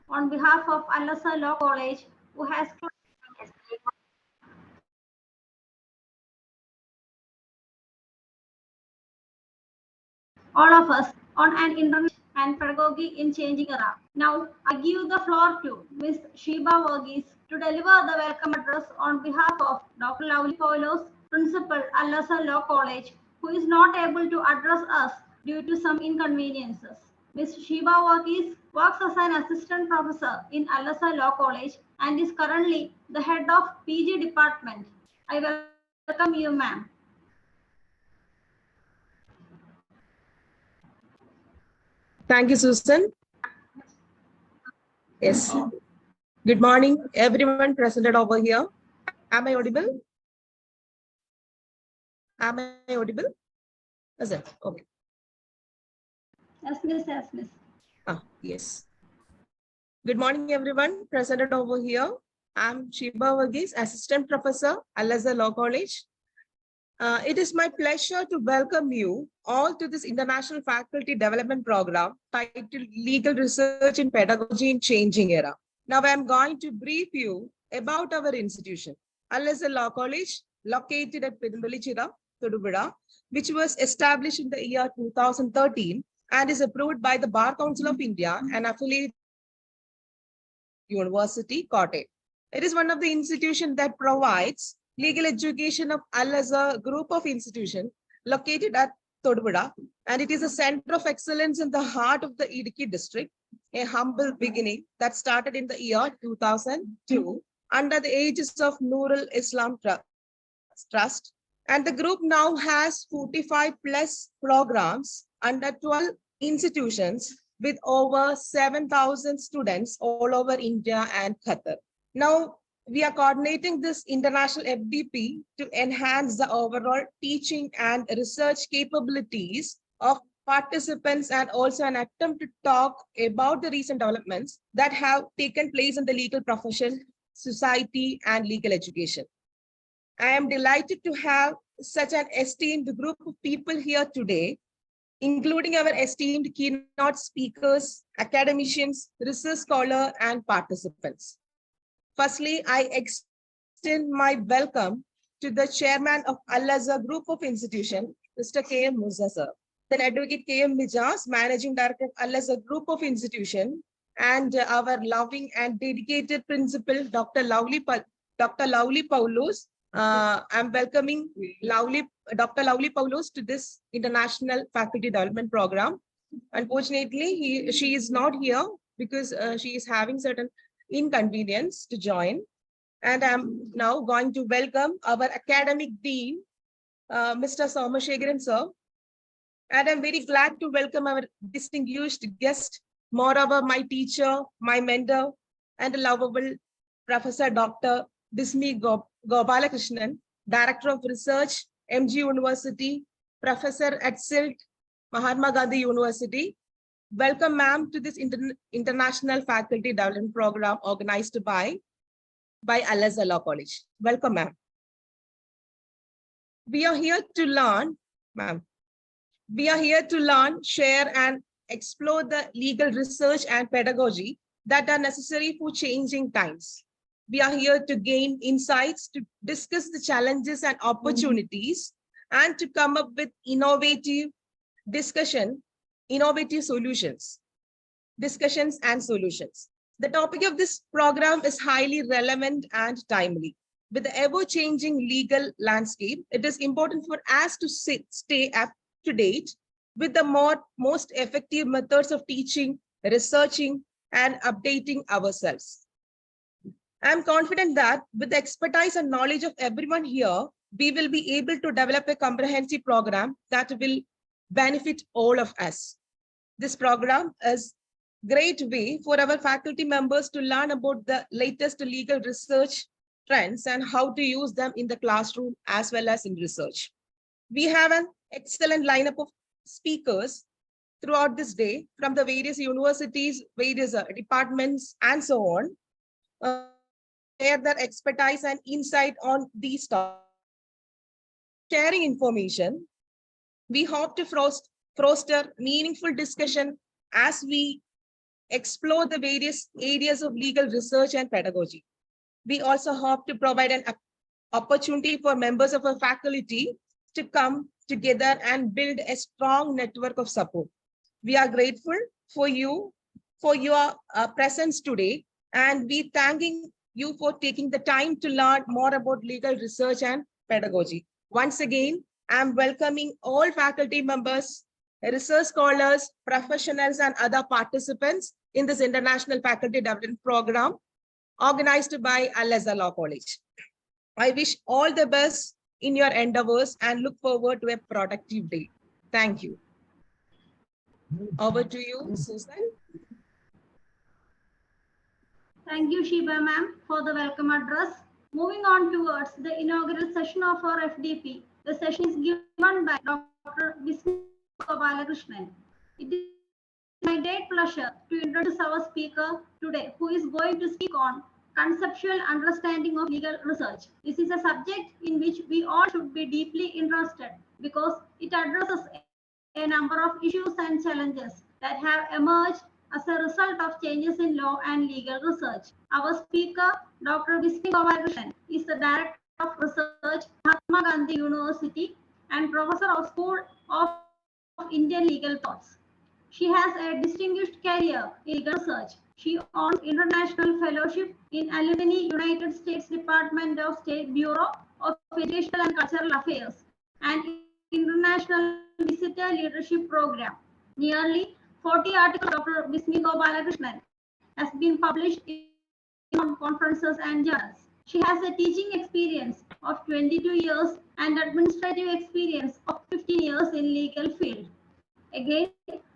on behalf of Azhar Law College, who has all of us on an internet and pedagogy in changing era. Now, I give the floor to Ms. Sheba Verghese to deliver the welcome address on behalf of Dr. Lovely Paulose, Principal, Azhar Law College, who is not able to address us due to some inconveniences. Ms. Sheba Verghese works as an assistant professor in Azhar Law College and is currently the head of PG department. I welcome you, ma'am. Thank you, Susan. Yes. Good morning, everyone presented over here. Am I audible? Am I audible? Is it? Okay. Yes, miss. Yes, miss. Yes. Good morning, everyone presented over here. I'm Sheba Verghese, Assistant Professor, Azhar Law College. It is my pleasure to welcome you all to this International Faculty Development Program titled Legal Research in Pedagogy in Changing Era. Now I'm going to brief you about our institution, Azhar Law College, located at Pedumbilichira, Todupuzha, which was established in the year 2013 and is approved by the Bar Council of India and affiliated University, Kotte. It is one of the institutions that provides legal education of Al-Azhar group of institutions located at Todupuzha, and it is a center of excellence in the heart of the Idukki district, a humble beginning that started in the year 2002 under the aegis of Nurul Islam Trust. And the group now has 45 plus programs under 12 institutions with over 7,000 students all over India and Qatar. Now, we are coordinating this international FDP to enhance the overall teaching and research capabilities of participants and also an attempt to talk about the recent developments that have taken place in the legal profession, society, and legal education. I am delighted to have such an esteemed group of people here today, including our esteemed keynote speakers, academicians, research scholars, and participants. Firstly, I extend my welcome to the chairman of Al-Azhar Group of Institution, Mr. K.M. Musa sir. Then Advocate K.M. Mijaz, Managing Director of Al-Azhar Group of Institution, and our loving and dedicated principal, Dr. Lovely Paulose. I'm welcoming Dr. Lovely Paulose to this International Faculty Development Program. Unfortunately, she is not here because she is having certain inconvenience to join. And I'm now going to welcome our academic dean, Mr. Somashekharan sir. And I'm very glad to welcome our distinguished guest, moreover my teacher, my mentor, and a lovable Professor Dr. Bismi Gopalakrihnan, Director of Research, MG University, Professor at SILT, Mahatma Gandhi University. Welcome, ma'am, to this International Faculty Development Program organized by Azhar Law College. Welcome, ma'am. We are here to learn, ma'am. We are here to learn, share, and explore the legal research and pedagogy that are necessary for changing times. We are here to gain insights, to discuss the challenges and opportunities, and to come up with innovative solutions. The topic of this program is highly relevant and timely. With the ever-changing legal landscape, it is important for us to stay up to date with the most effective methods of teaching, researching, and updating ourselves. I'm confident that with the expertise and knowledge of everyone here, we will be able to develop a comprehensive program that will benefit all of us. This program is a great way for our faculty members to learn about the latest legal research trends and how to use them in the classroom as well as in research. We have an excellent lineup of speakers throughout this day from the various universities, various departments, and so on. Share their expertise and insight on these topics. Sharing information, we hope to foster meaningful discussion as we explore the various areas of legal research and pedagogy. We also hope to provide an opportunity for members of our faculty to come together and build a strong network of support. We are grateful for you, for your presence today, and we thanking you for taking the time to learn more about legal research and pedagogy. Once again, I'm welcoming all faculty members, research scholars, professionals, and other participants in this International Faculty Development Program organized by Azhar Law College. I wish all the best in your endeavors and look forward to a productive day. Thank you. Over to you, Susan. Thank you, Shiba ma'am, for the welcome address. Moving on towards the inaugural session of our FDP, the session is given by Dr. Bismi Gopalakrihnan. It is my great pleasure to introduce our speaker today, who is going to speak on conceptual understanding of legal research. This is a subject in which we all should be deeply interested because it addresses a number of issues and challenges that have emerged as a result of changes in law and legal research. Our speaker, Dr. Bismi Gopalakrihnan, is the Director of Research, Mahatma Gandhi University, and Professor of School of Indian Legal Thoughts. She has a distinguished career in legal research. She owns international fellowship in Alumni United States Department of State Bureau of Educational and Cultural Affairs and International Visitor Leadership Program. Nearly 40 articles of Dr. Bismi Gopalakrihnan has been published in conferences and journals. She has a teaching experience of 22 years and administrative experience of 15 years in legal field. Again,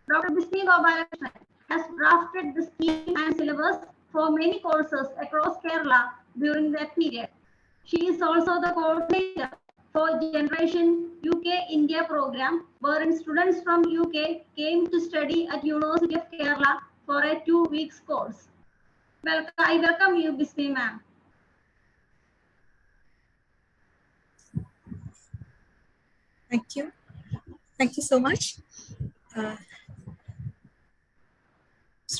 Dr. Bismi Gopalakrihnan has drafted the scheme and syllabus for many courses across Kerala during that period. She is also the coordinator for Generation UK India program, wherein students from UK came to study at University of Kerala for a 2-week course. I welcome you, Bismi ma'am. Thank you. Thank you so much.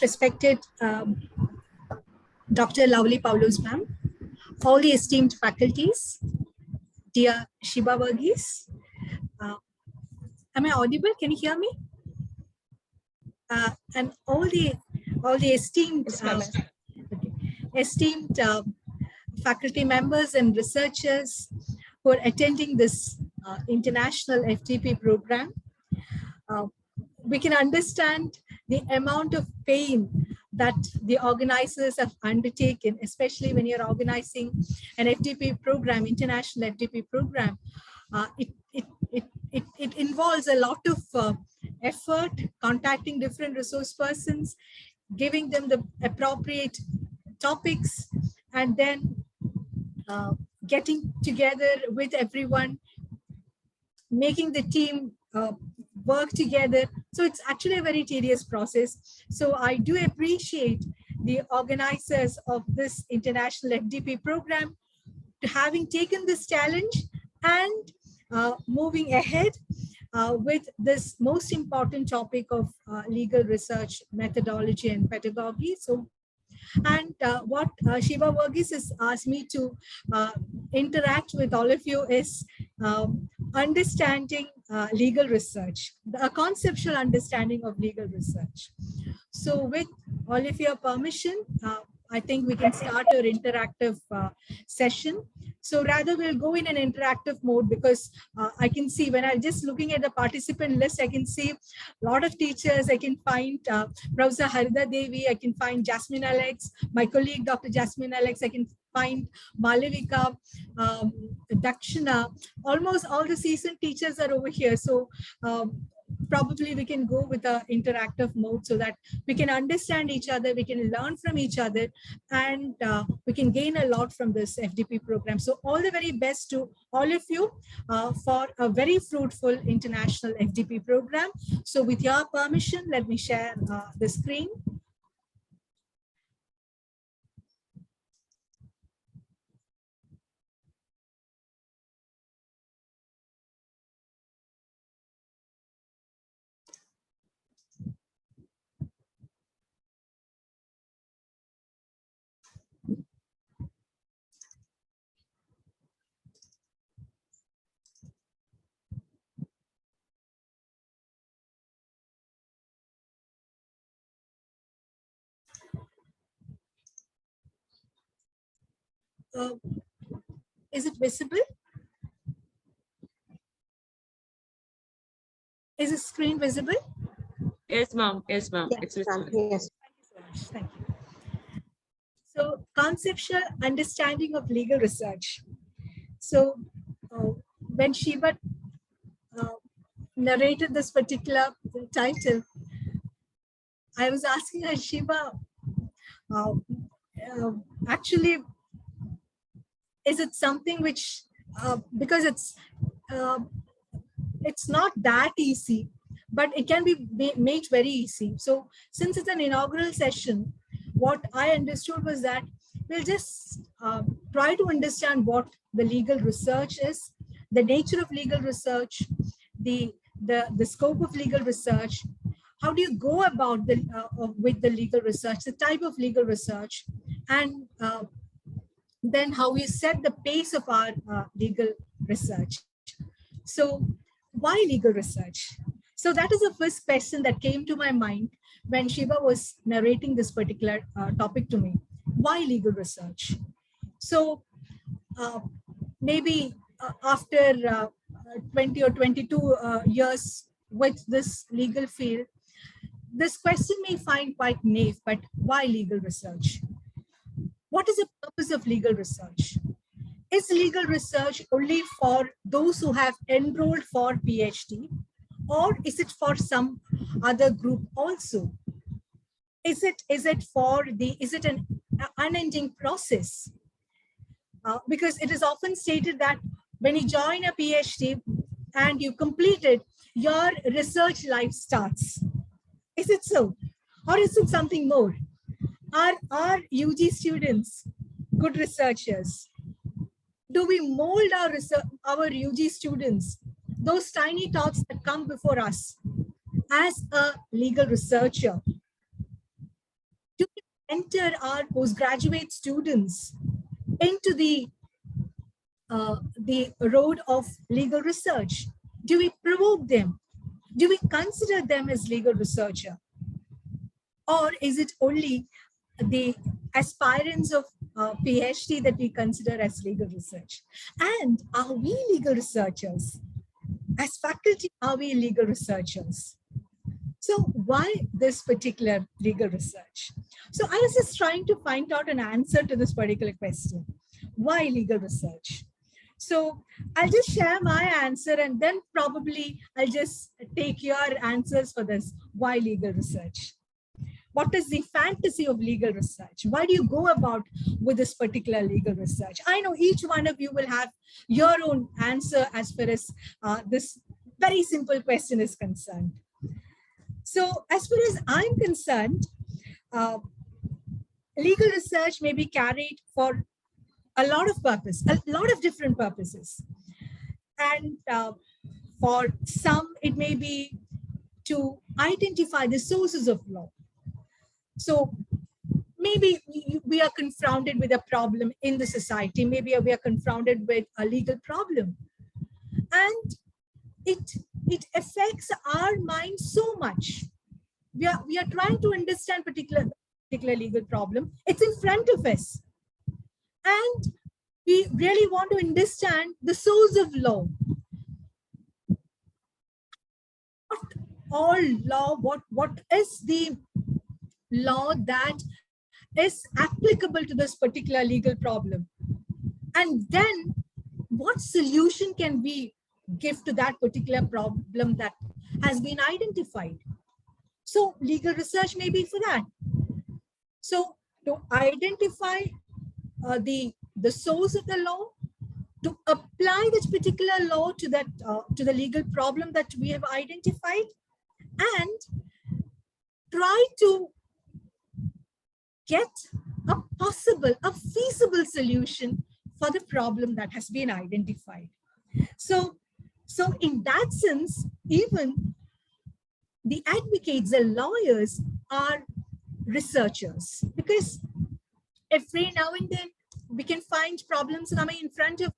Respected Dr. Lovely Paulose ma'am, all the esteemed faculties, dear Shiba Varghese. Am I audible? Can you hear me? And all the esteemed esteemed faculty members and researchers who are attending this international FDP program. We can understand the amount of pain that the organizers have undertaken, especially when you're organizing an FDP program, international FDP program. It involves a lot of effort, contacting different resource persons, giving them the appropriate topics, and then getting together with everyone, making the team work together. So it's actually a very tedious process. So I do appreciate the organizers of this international FDP program to having taken this challenge and moving ahead with this most important topic of legal research, methodology, and pedagogy. So, and what Shiba Varghese has asked me to interact with all of you is understanding legal research, a conceptual understanding of legal research. So with all of your permission, I think we can start our interactive session. So rather we'll go in an interactive mode because I can see when I'm just looking at the participant list, I can see a lot of teachers. I can find Professor Harida Devi, I can find Jasmine Alex, my colleague Dr. Jasmine Alex, I can find Malavika, Dakshina, almost all the seasoned teachers are over here. So probably we can go with an interactive mode so that we can understand each other, we can learn from each other, and we can gain a lot from this FDP program. So all the very best to all of you for a very fruitful international FDP program. So with your permission, let me share the screen. is it visible? Is the screen visible? Yes, ma'am. Yes, ma'am. Yes, It's ma'am. visible. Yes. Thank you so much. Thank you. So, conceptual understanding of legal research. So, when Shiva narrated this particular title, I was asking her, Shiva, uh, actually, is it something which, because uh, it's not that easy, but it can be made very easy. So since it's an inaugural session, what I understood was that we'll just try to understand what the legal research is, the nature of legal research, the scope of legal research, how do you go about with the legal research, the type of legal research, and then how we set the pace of our legal research. So why legal research? So that is the first question that came to my mind when Shiva was narrating this particular topic to me. Why legal research? So maybe after 20 or 22 years with this legal field, this question may find quite naive, but why legal research? What is the purpose of legal research? Is legal research only for those who have enrolled for PhD, or is it for some other group also? Is it an unending process? Because it is often stated that when you join a PhD and you complete it, your research life starts. Is it so? Or is it something more? Are UG students good researchers? Do we mold our UG students, those tiny tots that come before us, as a legal researcher? Do we enter our postgraduate students into the road of legal research? Do we provoke them? Do we consider them as legal researcher? Or is it only the aspirants of PhD that we consider as legal research? And are we legal researchers? As faculty, are we legal researchers? So why this particular legal research? So I was just trying to find out an answer to this particular question. Why legal research? So I'll just share my answer and then probably I'll just take your answers for this. Why legal research? What is the fantasy of legal research? Why do you go about with this particular legal research? I know each one of you will have your own answer as far as this very simple question is concerned. So as far as I'm concerned, legal research may be carried for a lot of purposes, a lot of different purposes. And for some, it may be to identify the sources of law. So maybe we are confronted with a problem in the society. Maybe we are confronted with a legal problem. And it affects our mind so much. We are trying to understand particular legal problem. It's in front of us. And we really want to understand the source of law. What is the law that is applicable to this particular legal problem? And then what solution can we give to that particular problem that has been identified? So legal research may be for that. So to identify the source of the law, to apply this particular law to that to the legal problem that we have identified, and try to get a feasible solution for the problem that has been identified. So in that sense, even the advocates, the lawyers are researchers, because every now and then we can find problems coming in front of.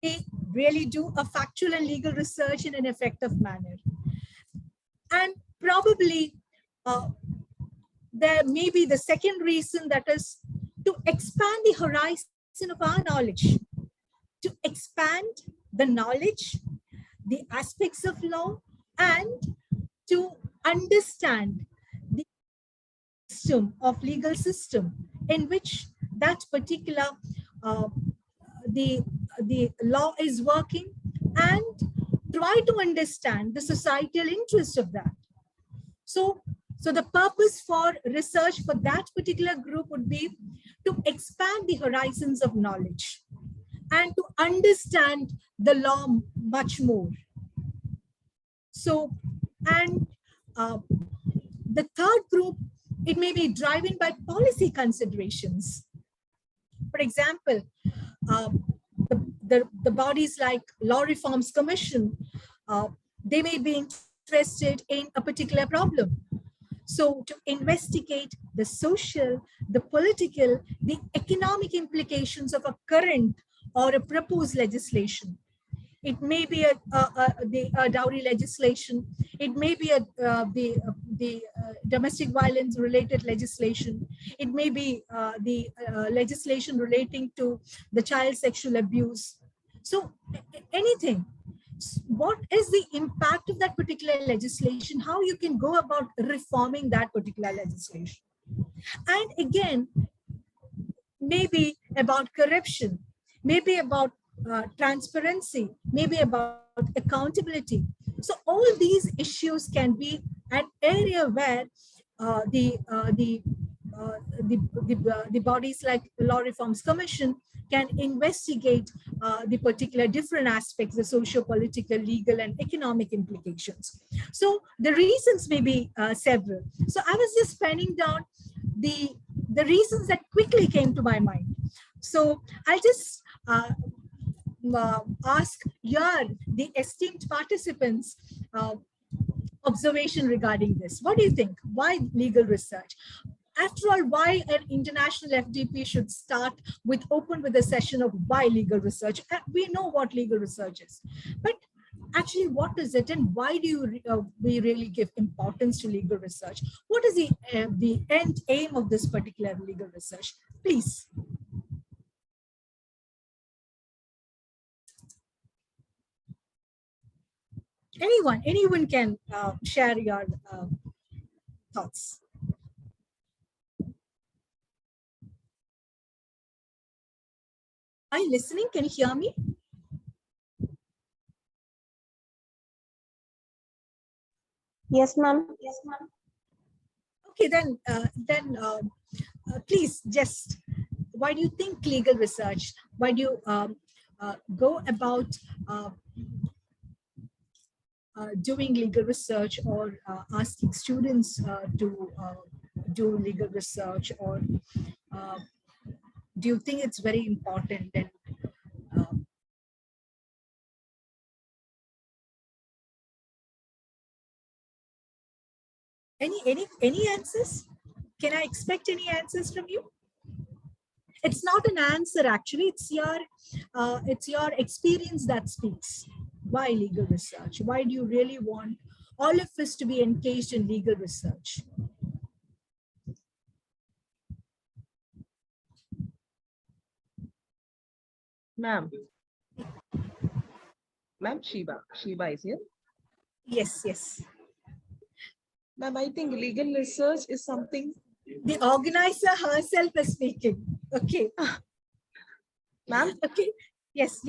They really do a factual and legal research in an effective manner. And probably there may be the second reason, that is to expand the horizon of our knowledge, to expand the knowledge, the aspects of law, and to understand the system of legal system in which that particular the law is working, and try to understand the societal interest of that. So the purpose for research for that particular group would be to expand the horizons of knowledge and to understand the law much more. So, and the third group, it may be driven by policy considerations. For example, the bodies like Law Reforms Commission, they may be interested in a particular problem. So to investigate the social, the political, the economic implications of a current or a proposed legislation. It may be a dowry legislation. It may be the domestic violence related legislation. It may be the legislation relating to the child sexual abuse. So anything. What is the impact of that particular legislation? How you can go about reforming that particular legislation? And again, maybe about corruption, maybe about transparency, maybe about accountability. So all these issues can be an area where the bodies like the Law Reforms Commission can investigate the particular different aspects, the socio-political, legal, and economic implications. So the reasons may be several. So I was just penning down the reasons that quickly came to my mind. So I'll just ask here the esteemed participants observation regarding this. What do you think? Why legal research? After all, why an international FDP should start with open with a session of why legal research? We know what legal research is, but actually what is it, and why do we really give importance to legal research? What is the end aim of this particular legal research? Please. Anyone can share your thoughts. Are you listening? Can you hear me? Yes, ma'am. Yes, ma'am. Okay, then please just, why do you think legal research? Why do you go about doing legal research, or asking students to do legal research, or do you think it's very important? And any answers? Can I expect any answers from you? It's not an answer, actually. It's your experience that speaks. Why legal research? Why do you really want all of us to be engaged in legal research? Ma'am, Sheba is here. Yes, yes. Ma'am, I think legal research is something. The organizer herself is speaking. Okay. Ma'am? Okay. Yes,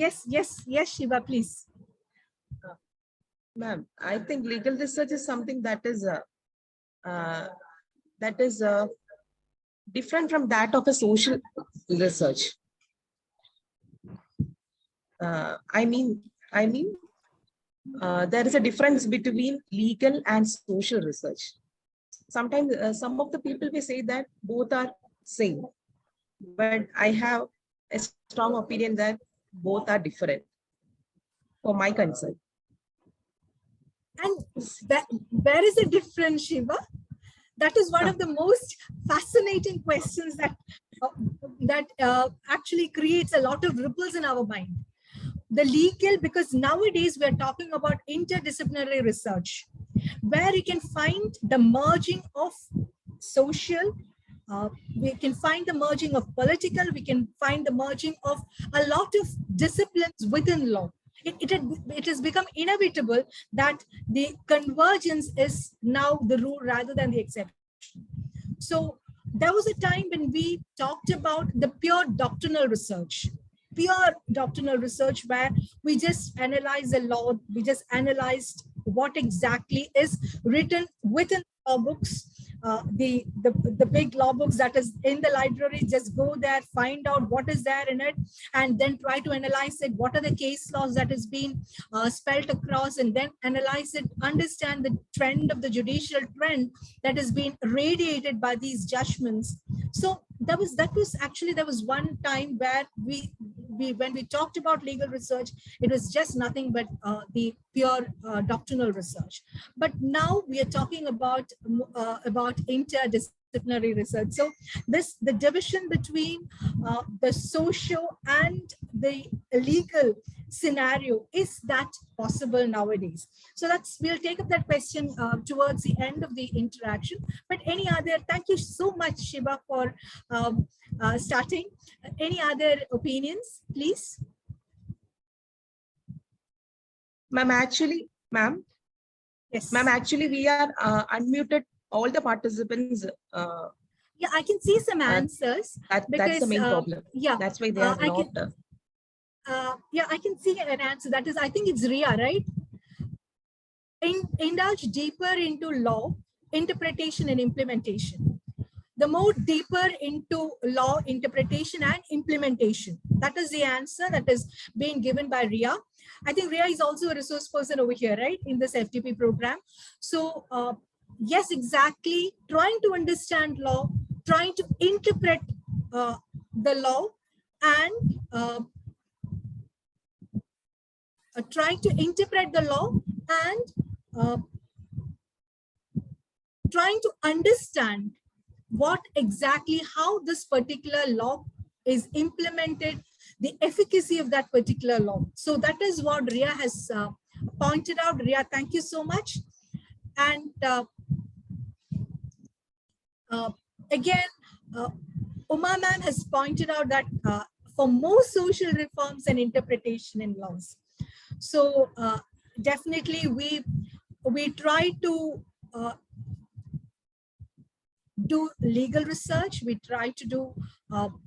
Shiva, please. Ma'am, I think legal research is something that is different from that of a social research. I mean, there is a difference between legal and social research. Sometimes some of the people may say that both are same, but I have a strong opinion that both are different for my concern. And where is the difference, Shiva? That is one of the most fascinating questions that actually creates a lot of ripples in our mind. The legal, because nowadays we're talking about interdisciplinary research, where you can find the merging of social, We can find the merging of political, we can find the merging of a lot of disciplines within law. It has become inevitable that the convergence is now the rule rather than the exception. So there was a time when we talked about the pure doctrinal research where we just analyze the law, we just analyzed what exactly is written within law books, the big law books that is in the library. Just go there, find out what is there in it, and then try to analyze it. What are the case laws that has been spelt across, and then analyze it, understand the trend of the judicial trend that has been radiated by these judgments. So there was one time where when we talked about legal research, it was just nothing but the pure doctrinal research. But now we are talking about interdisciplinary research. So the division between the social and the legal scenario, is that possible nowadays? So we'll take up that question towards the end of the interaction. But any other, thank you so much, Shiba, for starting. Any other opinions, please? Ma'am, actually, ma'am, Yes. ma'am, actually, we are unmuted all the participants. Yeah, I can see some answers. That's the main problem. Yeah, That's why they are not. Yeah, I can see an answer. That is, I think it's Ria, right? Indulge deeper into law, interpretation and implementation. The more deeper into law, interpretation and implementation. That is the answer that is being given by Ria. I think Ria is also a resource person over here, right, in this FDP program. So yes, exactly. Trying to understand law, trying to interpret the law, and trying to interpret the law, and trying to understand what exactly, how this particular law is implemented, the efficacy of that particular law. So that is what Ria has pointed out. Ria, thank you so much. And again, Uma ma'am has pointed out that for more social reforms and interpretation in laws. So definitely we try to do legal research. We try to do,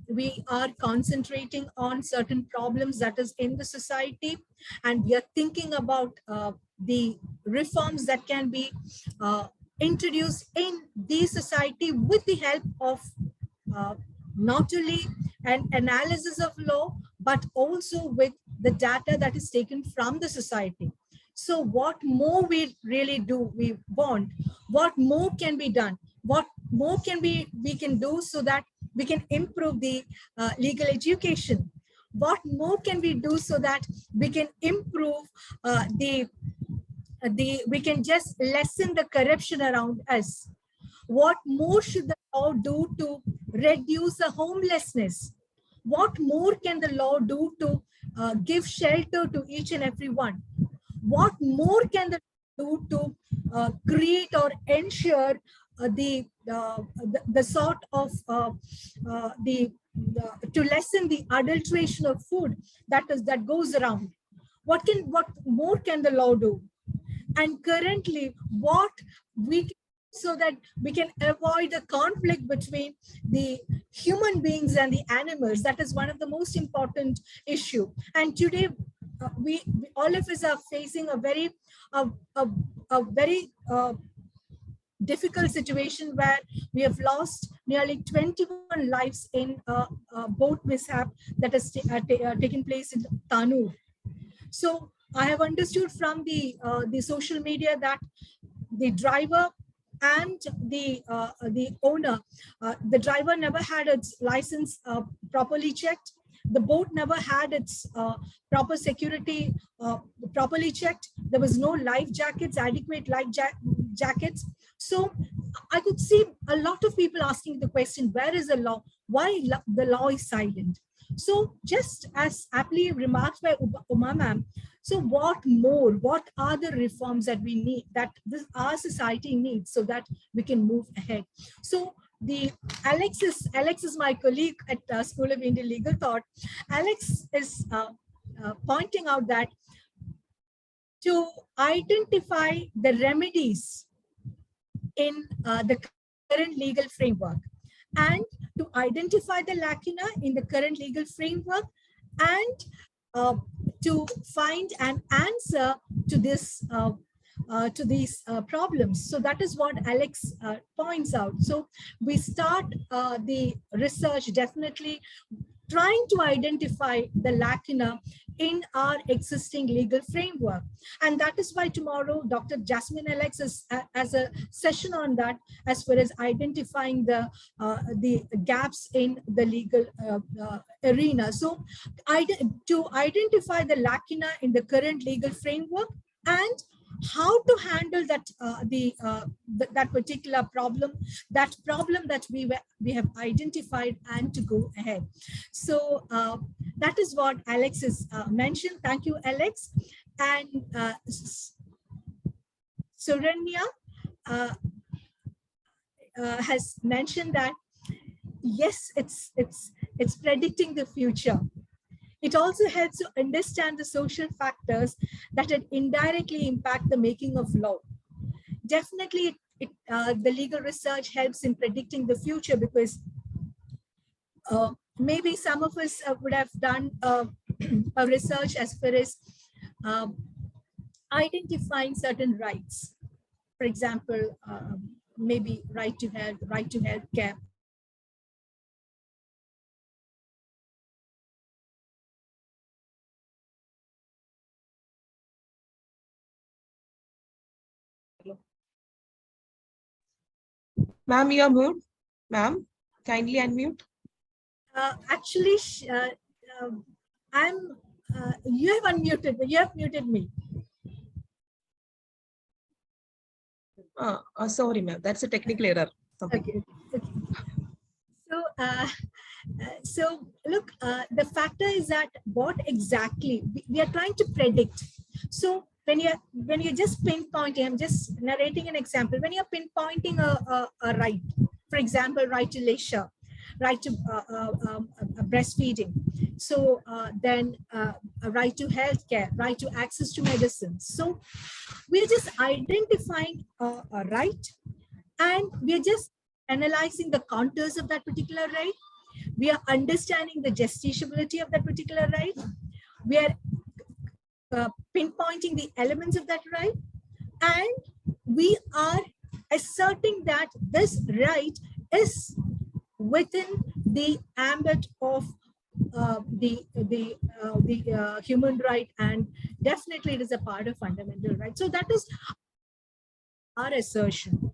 we are concentrating on certain problems that is in the society, and we are thinking about the reforms that can be introduced in the society with the help of not only an analysis of law, but also with the data that is taken from the society. So what more we really do, we want, what more can be done? What more can we can do so that we can improve the legal education? What more can we do so that we can improve we can just lessen the corruption around us? What more should the law do to reduce the homelessness? What more can the law do to give shelter to each and every one? What more can the law do to create or ensure the sort of to lessen the adulteration of food that goes around? What more can the law do? And currently, what we can, so that we can avoid the conflict between the human beings and the animals. That is one of the most important issue. And today, we all of us are facing a very difficult situation where we have lost nearly 21 lives in a boat mishap that has taken place in Tanur. So I have understood from the social media that the driver and the owner, the driver never had its license properly checked. The boat never had its proper security properly checked. There was no life jackets, adequate life jackets. So I could see a lot of people asking the question, where is the law? Why the law is silent? So just as aptly remarked by Uma ma'am, so what more, what are the reforms that we need, that our society needs so that we can move ahead? So Alex is my colleague at School of Indian Legal Thought. Alex is pointing out that to identify the remedies in the current legal framework, and to identify the lacuna in the current legal framework, and to find an answer to this to these problems. So that is what Alex points out. So we start the research definitely trying to identify the lacuna in our existing legal framework. And that is why tomorrow Dr. Jasmine Alex has a session on that, as far as identifying the gaps in the legal arena. So to identify the lacuna in the current legal framework, and how to handle that that particular problem, that we have identified, and to go ahead. So that is what Alex has mentioned. Thank you, Alex. And Suranya has mentioned that yes, it's predicting the future. It also helps to understand the social factors that indirectly impact the making of law. Definitely, the legal research helps in predicting the future, because maybe some of us would have done a research as far as identifying certain rights. For example, maybe right to health care. Ma'am, you are mute. Ma'am, kindly unmute. Actually, you have unmuted me. You have muted me. Sorry, ma'am. That's a technical error. Okay. So look, the factor is that what exactly we are trying to predict. So when you're just pinpointing, I'm just narrating an example. When you're pinpointing a right, for example, right to leisure, right to breastfeeding, so then a right to healthcare, right to access to medicine. So we're just identifying a right, and we're just analyzing the contours of that particular right. We are understanding the justiciability of that particular right. We are pinpointing the elements of that right, and we are asserting that this right is within the ambit of the human right, and definitely it is a part of fundamental right. So that is our assertion.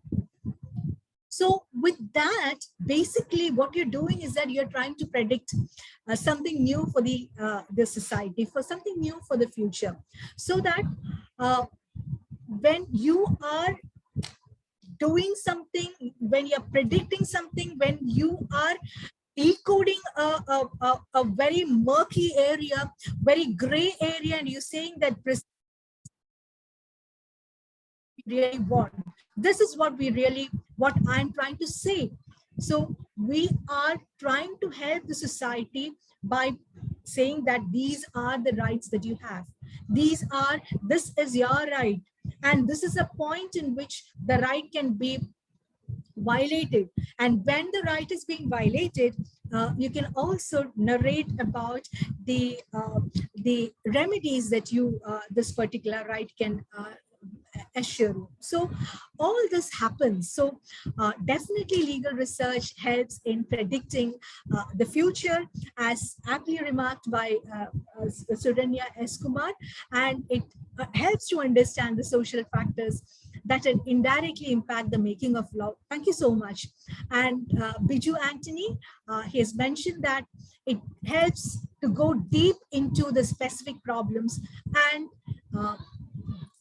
So with that, basically what you're doing is that you're trying to predict something new for the society, for something new for the future. So that when you are doing something, when you're predicting something, when you are decoding a very murky area, very gray area, and you're saying that really want. This is what I'm trying to say. So we are trying to help the society by saying that these are the rights that you have. This is your right. And this is a point in which the right can be violated. And when the right is being violated, you can also narrate about the remedies that this particular right can assure. So all this happens. So definitely legal research helps in predicting the future, as aptly remarked by Suranya S. Kumar, and it helps to understand the social factors that indirectly impact the making of law. Thank you so much. And Biju Anthony, he has mentioned that it helps to go deep into the specific problems and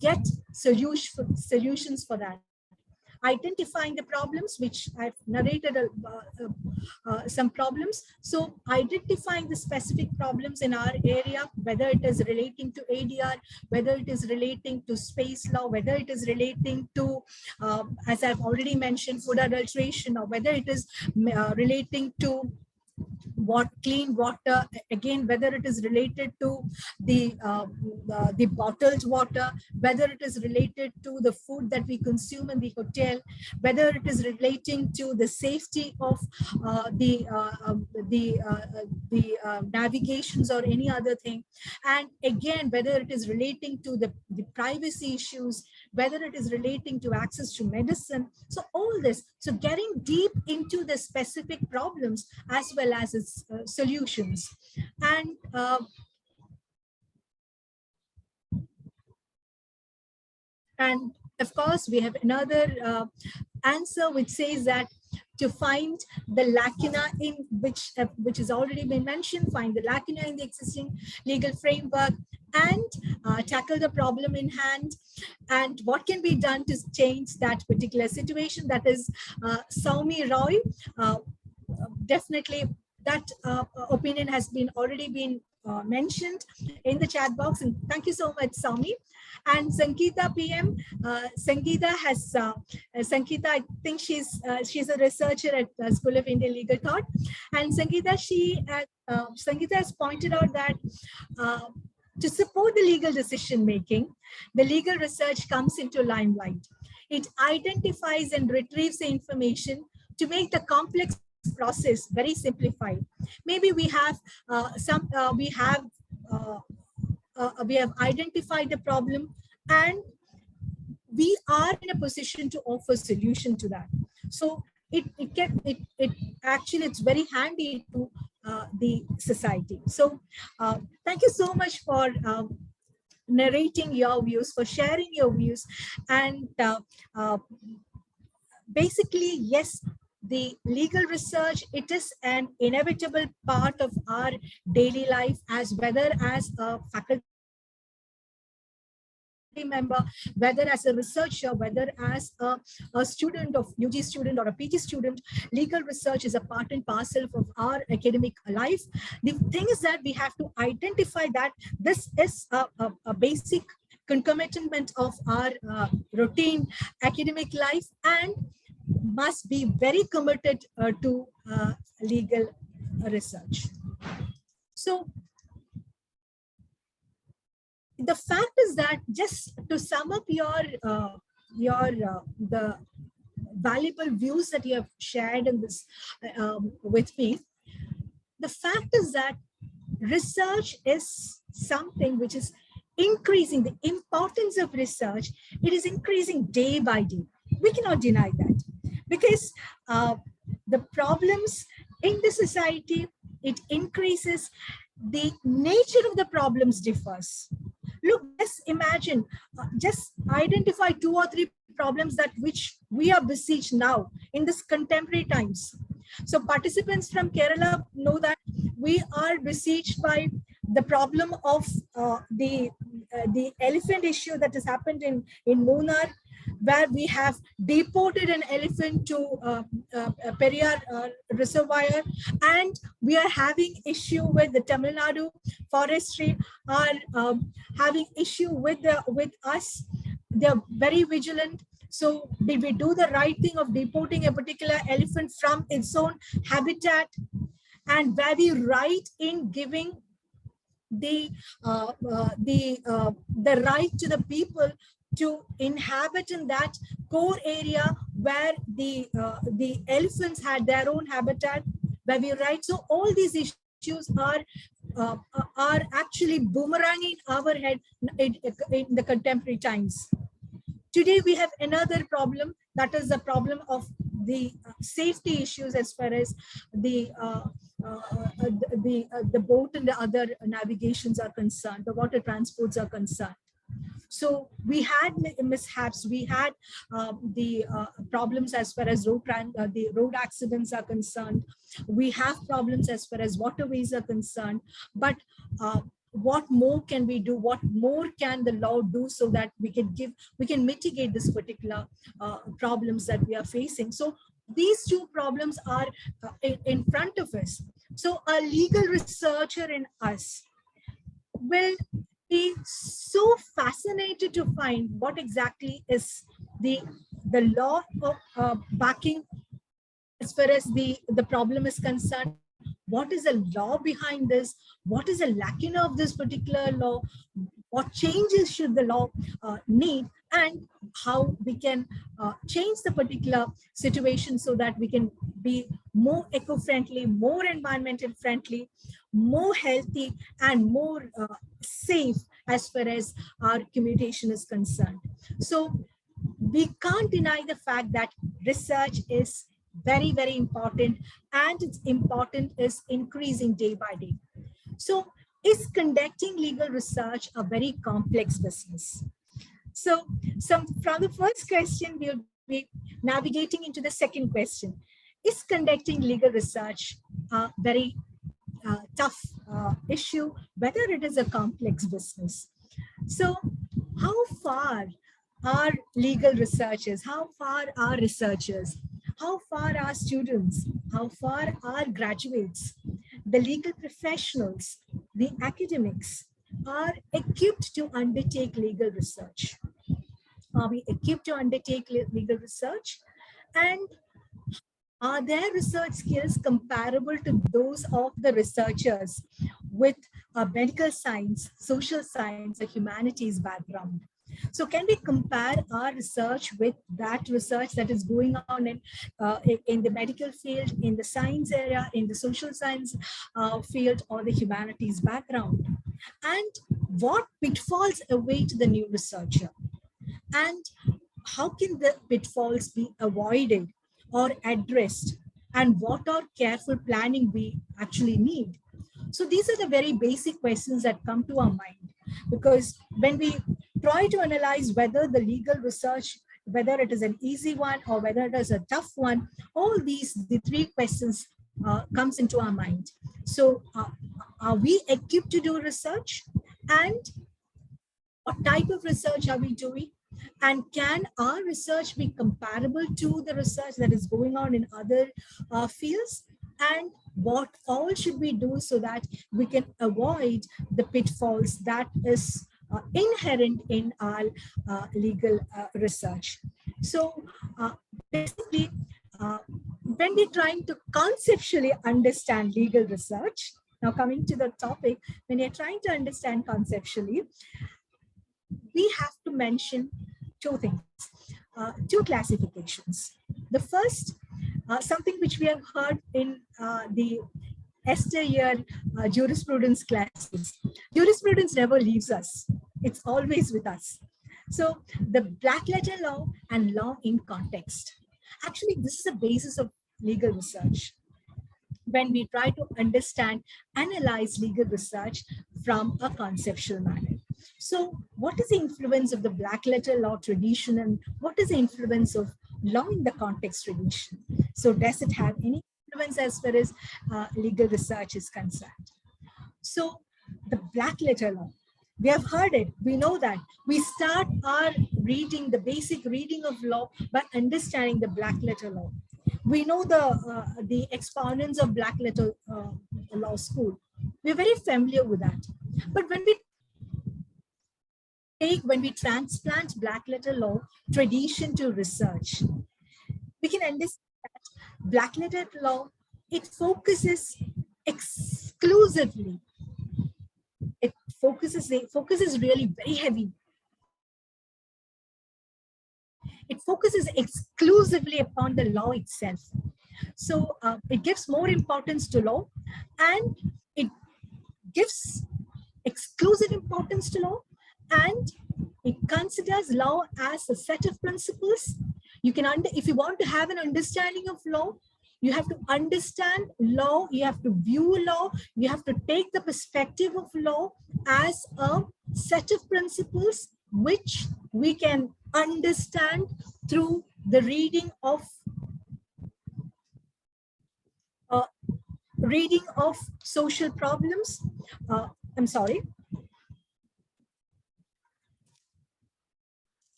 get solutions for that. identifying the problems, which I've narrated some problems. So identifying the specific problems in our area, whether it is relating to ADR, whether it is relating to space law, whether it is relating to, as I've already mentioned, food adulteration, or whether it is relating to clean water, again, whether it is related to the bottled water, whether it is related to the food that we consume in the hotel, whether it is relating to the safety of the navigations or any other thing, and again, whether it is relating to the privacy issues, whether it is relating to access to medicine. So all this, so getting deep into the specific problems as well as its solutions. And of course, we have another answer which says that to find the lacuna in which has already been mentioned, find the lacuna in the existing legal framework, and tackle the problem in hand, and what can be done to change that particular situation. That is Saumi Roy. Definitely that opinion has been already been mentioned in the chat box, and thank you so much, Saumi. And Sangeeta PM, Sangeeta has Sangeeta, I think she's a researcher at School of Indian Legal Thought, and Sangeeta Sangeeta has pointed out that to support the legal decision making, the legal research comes into limelight. It identifies and retrieves the information to make the complex process very simplified. Maybe we have we have identified the problem, and we are in a position to offer solution to that. So actually it's very handy to the society. So thank you so much for narrating your views, for sharing your views, and basically, yes, the legal research, it is an inevitable part of our daily life, as whether as a faculty member, whether as a researcher, whether as a student of UG student or a PG student. Legal research is a part and parcel of our academic life. The thing is that we have to identify that this is a basic concomitant of our routine academic life, and must be very committed to legal research. So the fact is that, just to sum up the valuable views that you have shared in this with me, the fact is that research is something which is increasing. The importance of research, it is increasing day by day. We cannot deny that, because the problems in the society, it increases. The nature of the problems differs. Look, just imagine, just identify 2 or 3 problems that which we are besieged now in this contemporary times. So participants from Kerala know that we are besieged by the problem of the elephant issue that has happened in Munnar, where we have deported an elephant to Periyar Reservoir, and we are having issue with the Tamil Nadu forestry, are having issue with us. They're very vigilant. So did we do the right thing of deporting a particular elephant from its own habitat? And were we right in giving the right to the people to inhabit in that core area where the elephants had their own habitat? Were we right? So all these issues are actually boomeranging our head in the contemporary times. Today we have another problem, that is the problem of the safety issues as far as the boat and the other navigations are concerned, the water transports are concerned. So we had mishaps, we had the problems as far as the road accidents are concerned. We have problems as far as waterways are concerned. But what more can we do? What more can the law do so that we can mitigate this particular problems that we are facing? So these two problems are in front of us. So a legal researcher in us will be so fascinated to find what exactly is the law of backing as far as the problem is concerned. What is the law behind this? What is the lacking of this particular law? What changes should the law need, and how we can change the particular situation so that we can be more eco-friendly, more environmental friendly, more healthy, and more safe as far as our communication is concerned. So we can't deny the fact that research is very, very important, and its importance is increasing day by day. So is conducting legal research a very complex business? So from the first question, we'll be navigating into the second question. Is conducting legal research a very tough issue, whether it is a complex business? So how far are legal researchers, how far are researchers, how far are students, how far are graduates, the legal professionals, the academics are equipped to undertake legal research? Are we equipped to undertake legal research? And are their research skills comparable to those of the researchers with a medical science, social science, or humanities background? So can we compare our research with that research that is going on in the medical field, in the science area, in the social science field, or the humanities background? And what pitfalls await the new researcher? And how can the pitfalls be avoided or addressed? And what are careful planning we actually need? So these are the very basic questions that come to our mind, because when we try to analyze whether the legal research, whether it is an easy one or whether it is a tough one, all the three questions comes into our mind. So are we equipped to do research? And what type of research are we doing? And can our research be comparable to the research that is going on in other fields? And what all should we do so that we can avoid the pitfalls that is inherent in our legal research? So basically, when we're trying to conceptually understand legal research, now coming to the topic, when you're trying to understand conceptually, we have to mention two things, two classifications. The first, something which we have heard in the year jurisprudence classes. Jurisprudence never leaves us. It's always with us. So the black letter law and law in context. Actually, this is the basis of legal research. When we try to understand, analyze legal research from a conceptual manner. So what is the influence of the black letter law tradition, and what is the influence of law in the context tradition? So does it have any influence as far as legal research is concerned? So the black letter law, we have heard it, we know that. We start our reading, the basic reading of law, by understanding the black letter law. We know the exponents of black letter law school. We're very familiar with that. But when we transplant black letter law tradition to research, we can understand that black letter law, it focuses exclusively. It focuses really very heavy. It focuses exclusively upon the law itself. So it gives more importance to law, and it gives exclusive importance to law, and it considers law as a set of principles. You can if you want to have an understanding of law, you have to understand law, you have to view law, you have to take the perspective of law as a set of principles which we can understand through the reading of social problems. I'm sorry,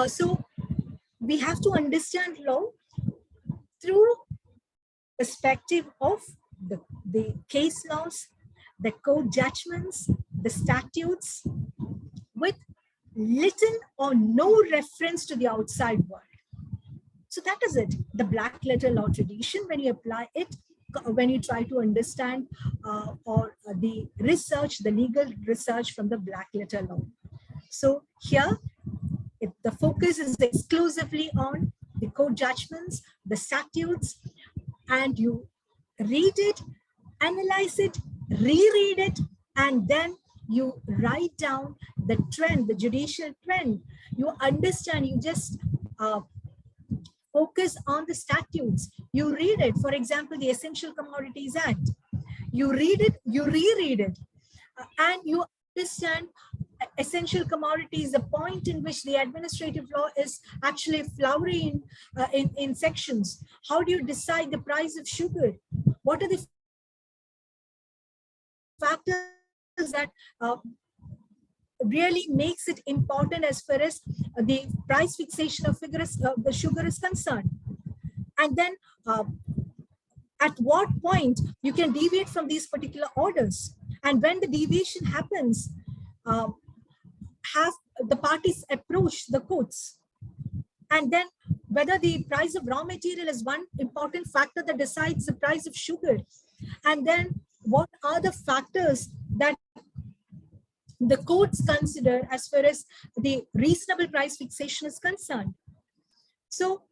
So we have to understand law through perspective of the case laws, the court judgments, the statutes, with little or no reference to the outside world. So that is it, the black letter law tradition. When you apply it, when you try to understand the research, the legal research from the black letter law. So here, the focus is exclusively on the court judgments, the statutes, and you read it, analyze it, reread it, and then you write down the trend, the judicial trend. You understand, you just focus on the statutes. You read it. For example, the Essential Commodities Act. You read it, you reread it, and you understand essential commodities, the point in which the administrative law is actually flowering in sections. How do you decide the price of sugar? What are the factors that really makes it important as far as the price fixation of the sugar is concerned? And then at what point you can deviate from these particular orders? And when the deviation happens, have the parties approach the courts, and then whether the price of raw material is one important factor that decides the price of sugar, and then what are the factors that the courts consider as far as the reasonable price fixation is concerned. So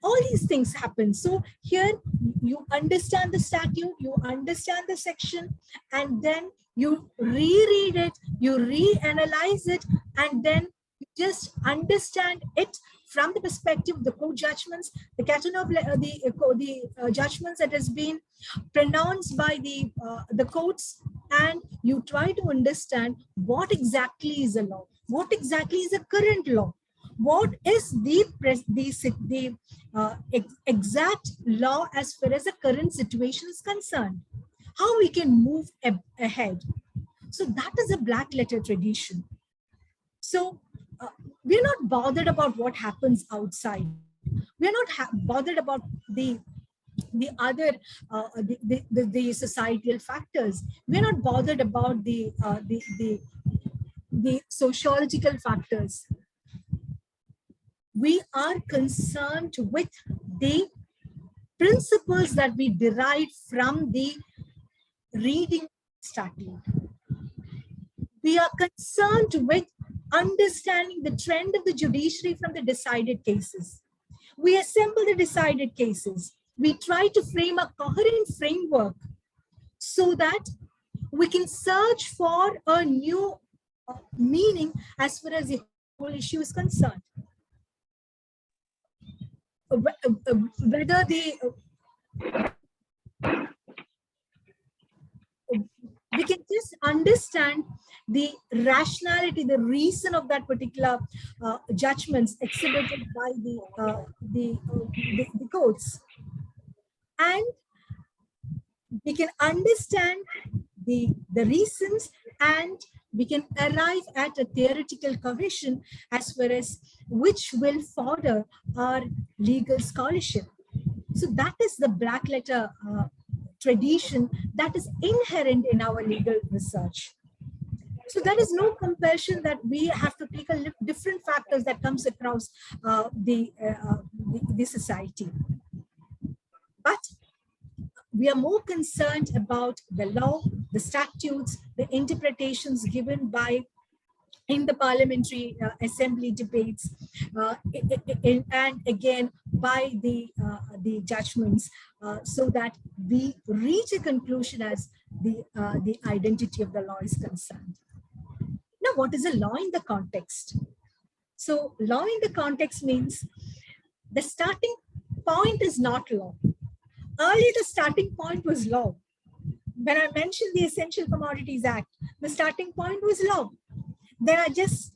all these things happen. So here you understand the statute, you understand the section, and then you reread it, you reanalyze it, and then you just understand it from the perspective of the court judgments, the category of the judgments that has been pronounced by the courts, and you try to understand what exactly is the law, what exactly is the current law, what is the exact law as far as the current situation is concerned, how we can move ahead. So that is a black letter tradition. So we're not bothered about what happens outside. We're not bothered about the other the societal factors. We're not bothered about the sociological factors. We are concerned with the principles that we derive from the reading statute. We are concerned with understanding the trend of the judiciary from the decided cases. We assemble the decided cases. We try to frame a coherent framework so that we can search for a new meaning as far as the whole issue is concerned. Whether we can just understand the rationality, the reason of that particular judgments exhibited by the courts, and we can understand the reasons, and we can arrive at a theoretical cohesion as far as which will further our legal scholarship. So that is the black letter tradition that is inherent in our legal research. So there is no compulsion that we have to take a different factors that comes across the society. But we are more concerned about the law, the statutes, the interpretations given by in the parliamentary assembly debates, and again by the judgments, so that we reach a conclusion as the identity of the law is concerned. Now, what is a law in the context? So law in the context means the starting point is not law. Earlier, the starting point was law. When I mentioned the Essential Commodities Act, the starting point was law. Then I just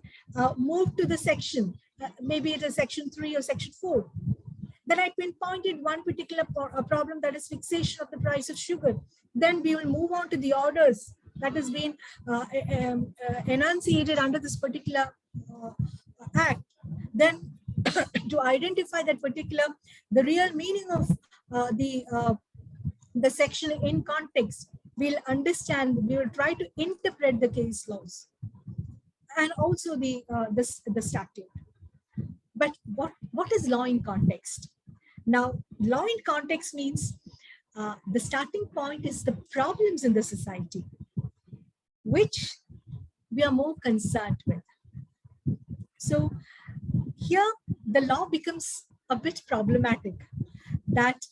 moved to the section, maybe it is section 3 or section 4. Then I pinpointed one particular problem, that is fixation of the price of sugar. Then we will move on to the orders that has been enunciated under this particular act. Then to identify that particular, the real meaning of the section in context, we'll understand, we will try to interpret the case laws and also the statute. But what is law in context? Now, law in context means the starting point is the problems in the society, which we are more concerned with. So here the law becomes a bit problematic, that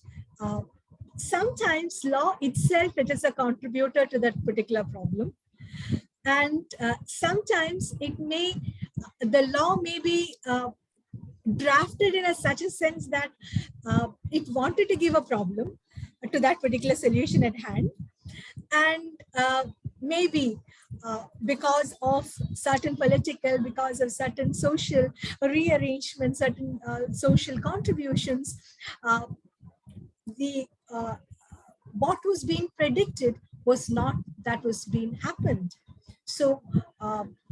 sometimes law itself, it is a contributor to that particular problem. And sometimes the law may be drafted in such a sense that it wanted to give a problem to that particular solution at hand. And maybe because of certain political, because of certain social rearrangements, certain social contributions, what was being predicted was not that was being happened. So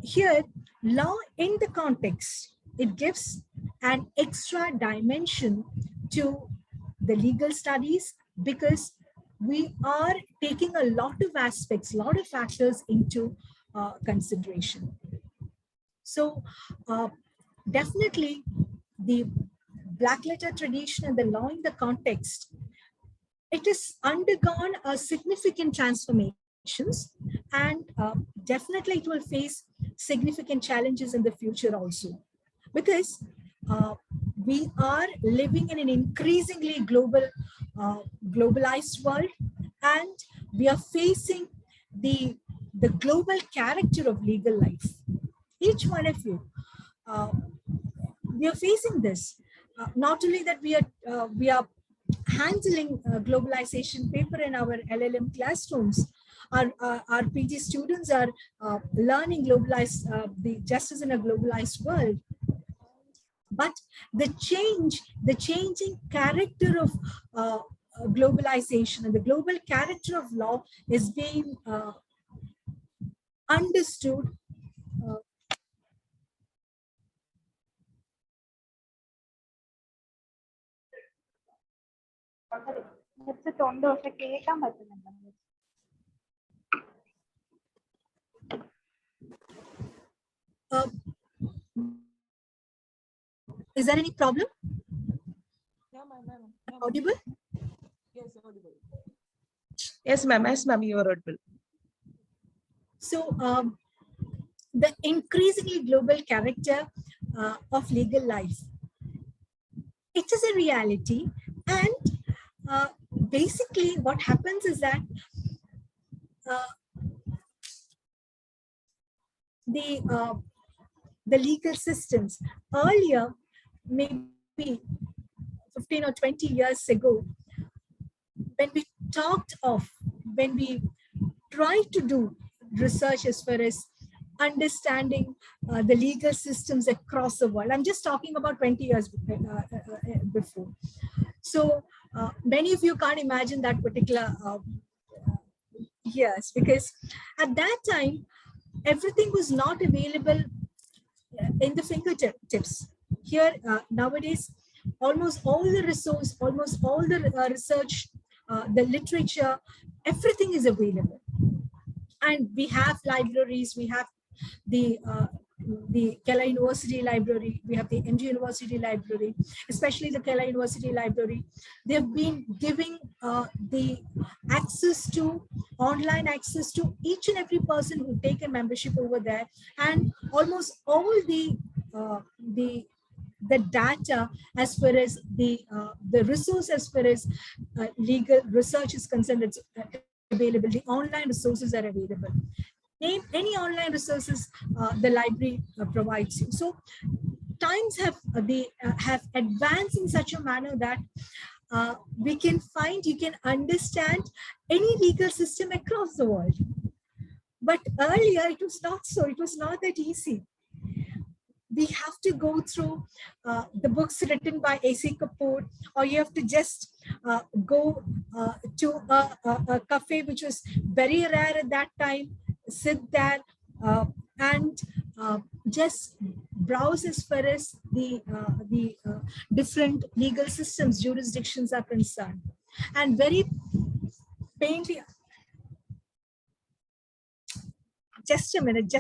here, law in the context, it gives an extra dimension to the legal studies, because we are taking a lot of aspects, a lot of factors into consideration. So definitely the black letter tradition and the law in the context, it has undergone a significant transformations, and definitely it will face significant challenges in the future also, because we are living in an increasingly globalized world, and we are facing the global character of legal life. Each one of you, we are facing this. Not only that we are handling globalization paper in our LLM classrooms. Our PG students are learning the justice in a globalized world. But the changing character of globalization and the global character of law is being understood is there any problem? Yeah, ma'am. Audible? Yes, audible. Yes, ma'am. Yes, ma'am. You are audible. So the increasingly global character of legal life, it is a reality. And basically what happens is that the legal systems earlier, maybe 15 or 20 years ago, when we tried to do research as far as understanding the legal systems across the world. I'm just talking about 20 years before. So many of you can't imagine that particular years, because at that time, everything was not available in the fingertips. Here, nowadays, almost all the resource, almost all the research, the literature, everything is available. And we have libraries, we have the Kerala University Library, we have the MG University Library, especially the Kerala University Library. They have been giving the access to, online access to each and every person who take a membership over there, and almost all the data as far as the resource as far as legal research is concerned, it's available. The online resources are available. Name any online resources the library provides you. So times have advanced in such a manner that we can find, you can understand any legal system across the world. But earlier it was not so. It was not that easy. We have to go through the books written by A.C. Kapoor, or you have to just go to a cafe, which was very rare at that time, sit there and just browse as far as the different legal systems, jurisdictions are concerned. And very painfully, just a minute.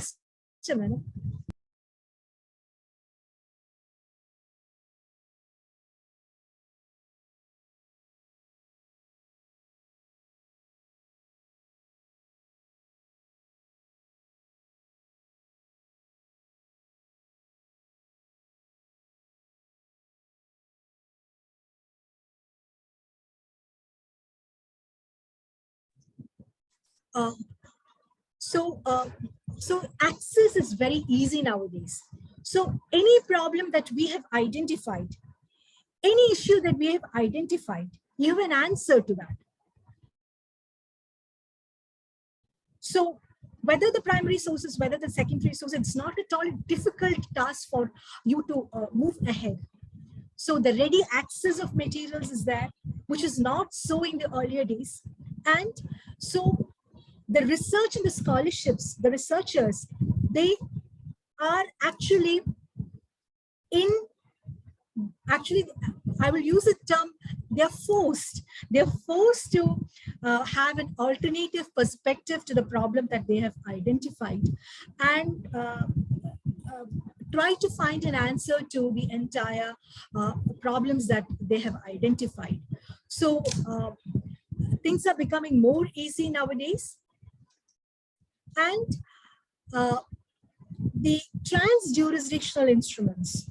So access is very easy nowadays. So any problem that we have identified, any issue that we have identified, you have an answer to that. So whether the primary sources, whether the secondary sources, it's not at all a difficult task for you to move ahead. So the ready access of materials is there, which is not so in the earlier days. And so the research and the scholarships, the researchers, they are actually I will use the term, they're forced to have an alternative perspective to the problem that they have identified, and try to find an answer to the entire problems that they have identified. So things are becoming more easy nowadays. And the trans-jurisdictional instruments.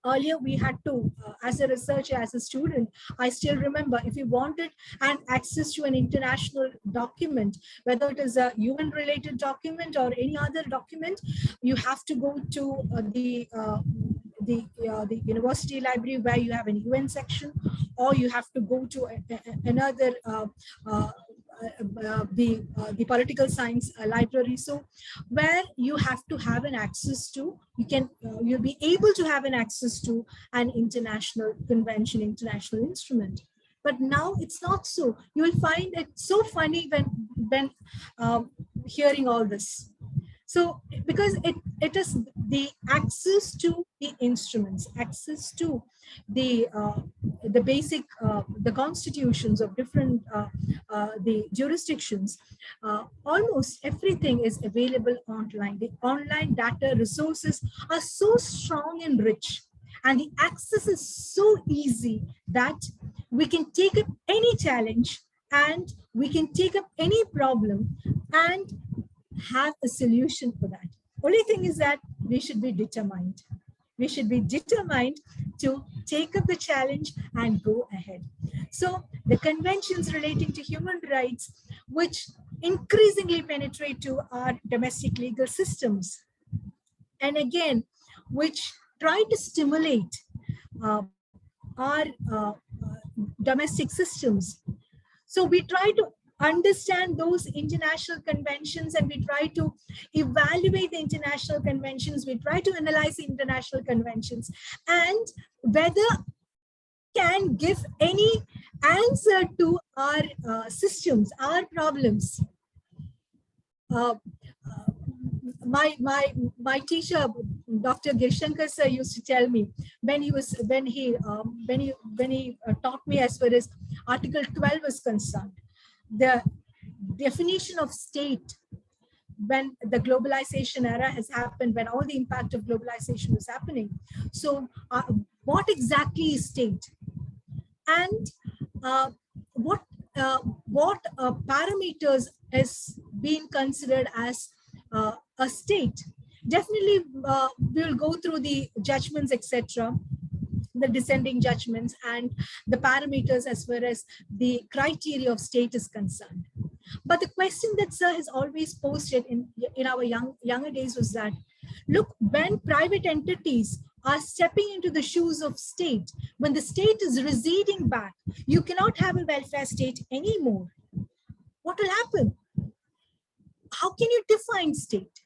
Earlier, we had to, as a researcher, as a student, I still remember, if you wanted an access to an international document, whether it is a UN-related document or any other document, you have to go to the university library where you have an UN section, or you have to go to another the political science library. So where you have to have an access to, you'll be able to have an access to an international convention, international instrument. But now it's not so. You will find it so funny when hearing all this. So because it is the access to the instruments, access to the basic the constitutions of different the jurisdictions, almost everything is available online. The online data resources are so strong and rich, and the access is so easy that we can take up any challenge and we can take up any problem and have a solution for that. Only thing is that we should be determined. We should be determined to take up the challenge and go ahead. So the conventions relating to human rights, which increasingly penetrate to our domestic legal systems, and again, which try to stimulate our domestic systems. So we try to understand those international conventions, and we try to evaluate the international conventions. We try to analyze the international conventions, and whether can give any answer to our systems, our problems. My teacher, Dr. Girshankar sir, used to tell me when he taught me as far as Article 12 is concerned, the definition of state, when the globalization era has happened, when all the impact of globalization was happening. So what exactly is state? And what parameters is being considered as a state? Definitely, we'll go through the judgments, etc., the dissenting judgments and the parameters as far as the criteria of state is concerned. But the question that sir has always posted in our younger days was that, look, when private entities are stepping into the shoes of state, when the state is receding back, you cannot have a welfare state anymore. What will happen? How can you define state?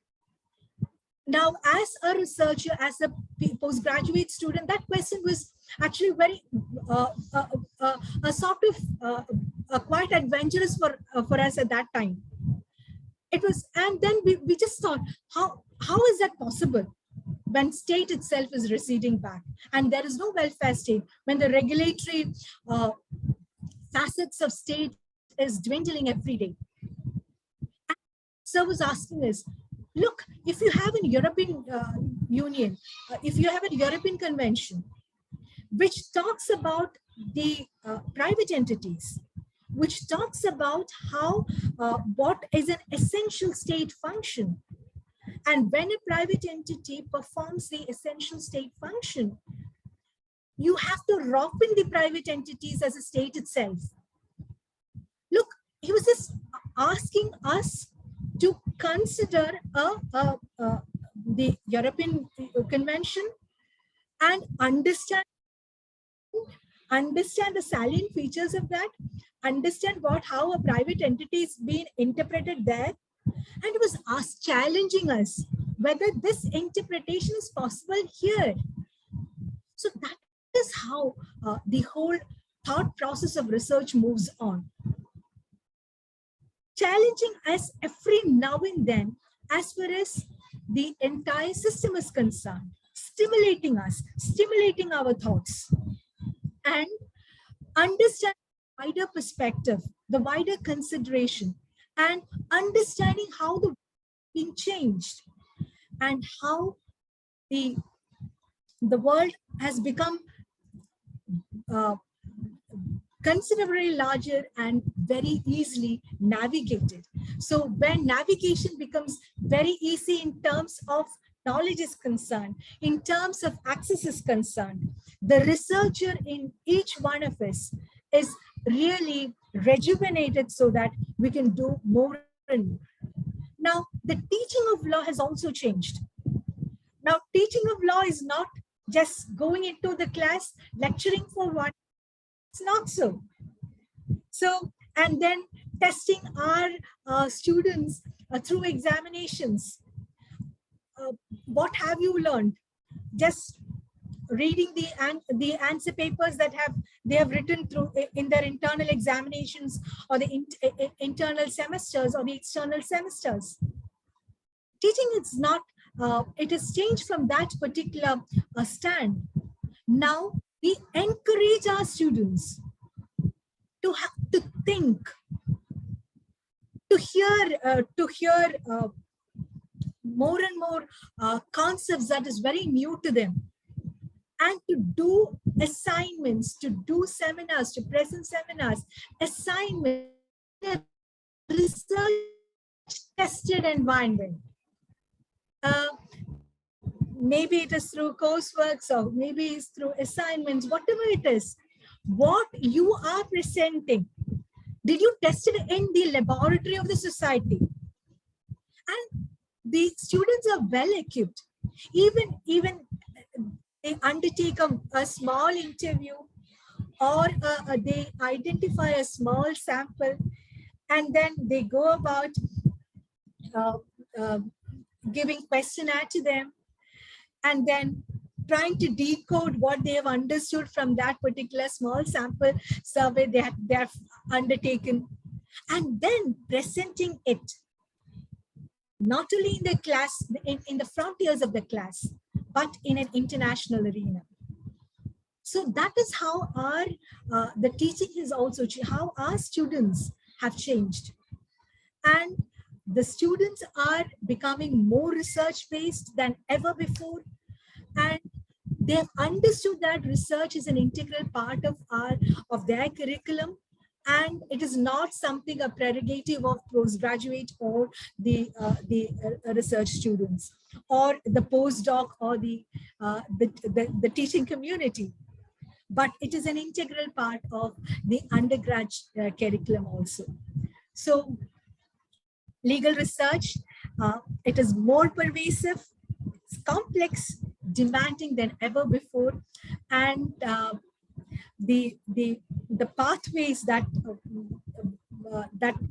Now, as a researcher, as a postgraduate student, that question was actually very a sort of quite adventurous for us at that time. It was, and then we just thought, how is that possible when state itself is receding back and there is no welfare state, when the regulatory facets of state is dwindling every day? And sir was asking us, look, if you have an European Union, if you have a European Convention, which talks about the private entities, which talks about how what is an essential state function. And when a private entity performs the essential state function, you have to rope in the private entities as a state itself. Look, he was just asking us to consider the European Convention and understand the salient features of that, understand how a private entity is being interpreted there, and was challenging us whether this interpretation is possible here. So that is how the whole thought process of research moves on. Challenging us every now and then as far as the entire system is concerned, stimulating us, stimulating our thoughts, and understand the wider perspective, the wider consideration, and understanding how the world is being changed and how the world has become considerably larger and very easily navigated. So when navigation becomes very easy in terms of knowledge is concerned, in terms of access is concerned, the researcher in each one of us is really rejuvenated so that we can do more and more. Now, the teaching of law has also changed. Now, teaching of law is not just going into the class, lecturing for one. It's not so. So, and then testing our students through examinations. What have you learned? Just reading the answer papers that they have written through in their internal examinations or the internal semesters or the external semesters. Teaching is not, it has changed from that particular stand. Now we encourage our students to think, to hear more and more concepts that is very new to them, and to do assignments, to do seminars, to present seminars, assignments, research tested environment. Maybe it is through coursework, or maybe it's through assignments, whatever it is. What you are presenting, did you test it in the laboratory of the society? And the students are well equipped. Even they undertake a small interview, or they identify a small sample, and then they go about giving questionnaire to them, and then trying to decode what they have understood from that particular small sample survey they have undertaken, and then presenting it not only in the class, in the frontiers of the class, but in an international arena. So that is how our the teaching is also how our students have changed, and the students are becoming more research based than ever before, and they have understood that research is an integral part of their curriculum, and it is not something a prerogative of postgraduate or the research students or the postdoc or the teaching community, but it is an integral part of the undergrad curriculum also. So legal research, it is more pervasive, it's complex, demanding than ever before, and the pathways that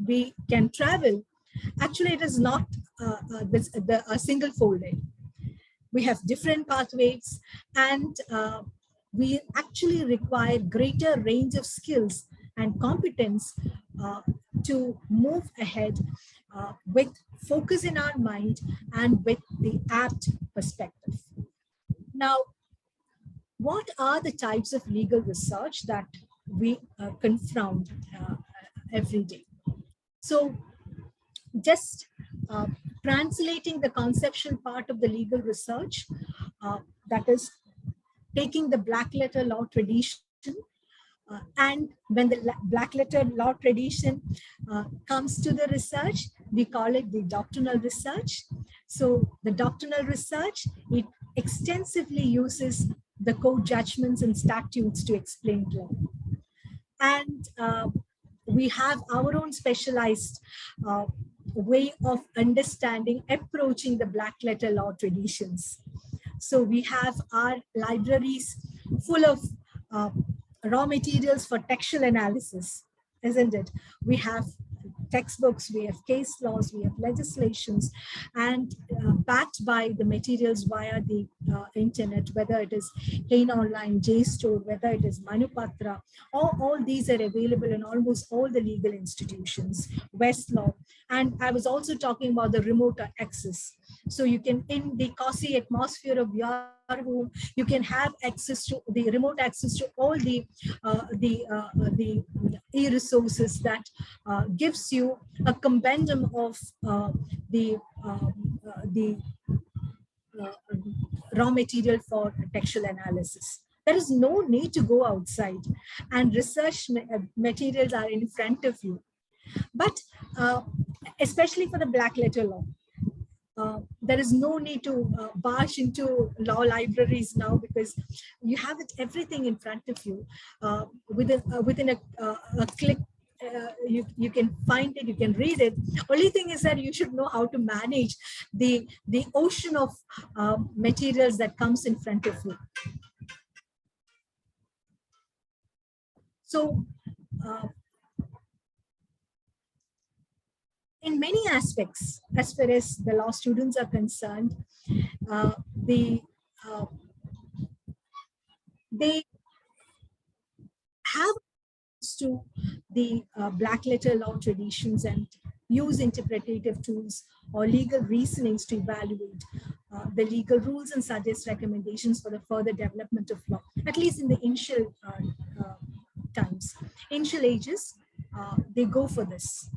we can travel, actually it is not a single folded. We have different pathways, and we actually require greater range of skills and competence to move ahead with focus in our mind and with the apt perspective. Now, what are the types of legal research that we confront every day? So just translating the conceptual part of the legal research, that is taking the black letter law tradition, and when the black letter law tradition comes to the research, we call it the doctrinal research. So the doctrinal research, it extensively uses the court judgments and statutes to explain law. And we have our own specialized way of understanding, approaching the black letter law traditions. So we have our libraries full of raw materials for textual analysis, isn't it? We have textbooks, we have case laws, we have legislations, and backed by the materials via the internet, whether it is Hain Online, JSTOR, whether it is Manupatra, all these are available in almost all the legal institutions, Westlaw. And I was also talking about the remote access. So you can, in the cozy atmosphere of your home, you can have access to the remote access to all the e-resources that gives you a compendium of the raw material for textual analysis. There is no need to go outside, and research materials are in front of you. But especially for the black letter law, there is no need to barge into law libraries now, because you have everything in front of you. Within a click, you can find it, you can read it. Only thing is that you should know how to manage the ocean of materials that comes in front of you. So in many aspects, as far as the law students are concerned, they have to the black letter law traditions and use interpretative tools or legal reasonings to evaluate the legal rules and suggest recommendations for the further development of law, at least in the initial times, initial ages. They go for this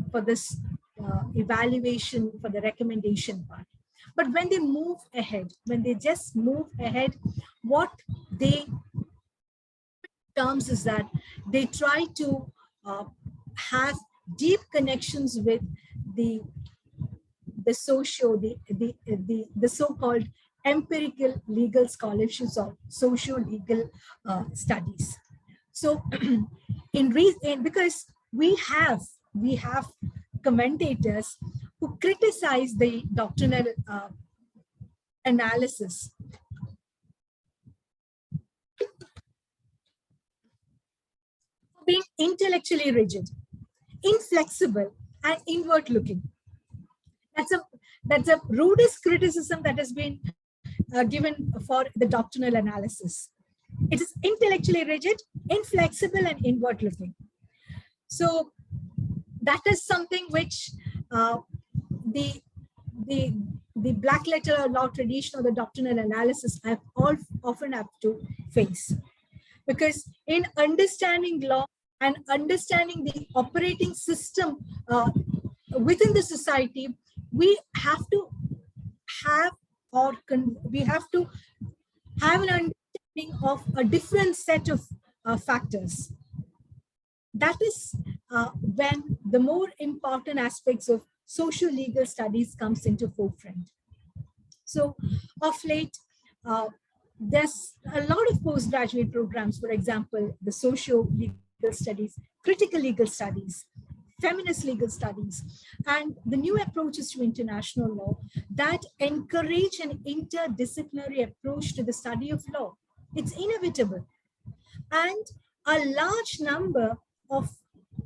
evaluation, for the recommendation part. But when they move ahead, when they just move ahead, what they terms is that they try to have deep connections with the so-called empirical legal scholarships or socio-legal studies. So because we have commentators who criticize the doctrinal analysis for being intellectually rigid, inflexible, and inward looking. That's a rudest criticism that has been given for the doctrinal analysis. It is intellectually rigid, inflexible, and inward looking. So that is something which the black letter law tradition or the doctrinal analysis have often have to face, because in understanding law and understanding the operating system within the society, we have to have an understanding of a different set of factors. That is when the more important aspects of social legal studies comes into forefront. So of late, there's a lot of postgraduate programs, for example, the socio-legal studies, critical legal studies, feminist legal studies, and the new approaches to international law that encourage an interdisciplinary approach to the study of law. It's inevitable. And a large number of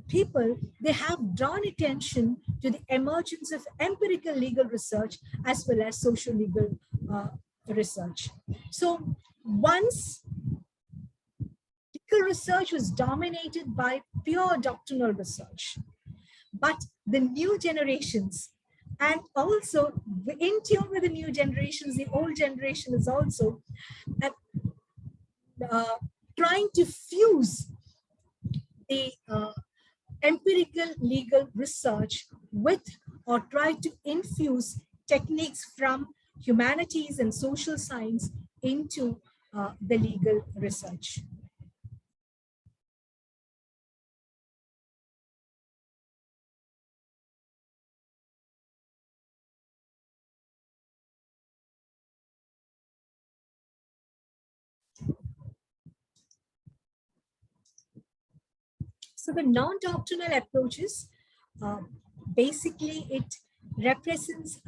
people, they have drawn attention to the emergence of empirical legal research as well as social legal research. So once legal research was dominated by pure doctrinal research, but the new generations and also in tune with the new generations. The old generation is also trying to fuse the empirical legal research with, or try to infuse techniques from humanities and social science into the legal research. So the non-doctrinal approaches, basically it represents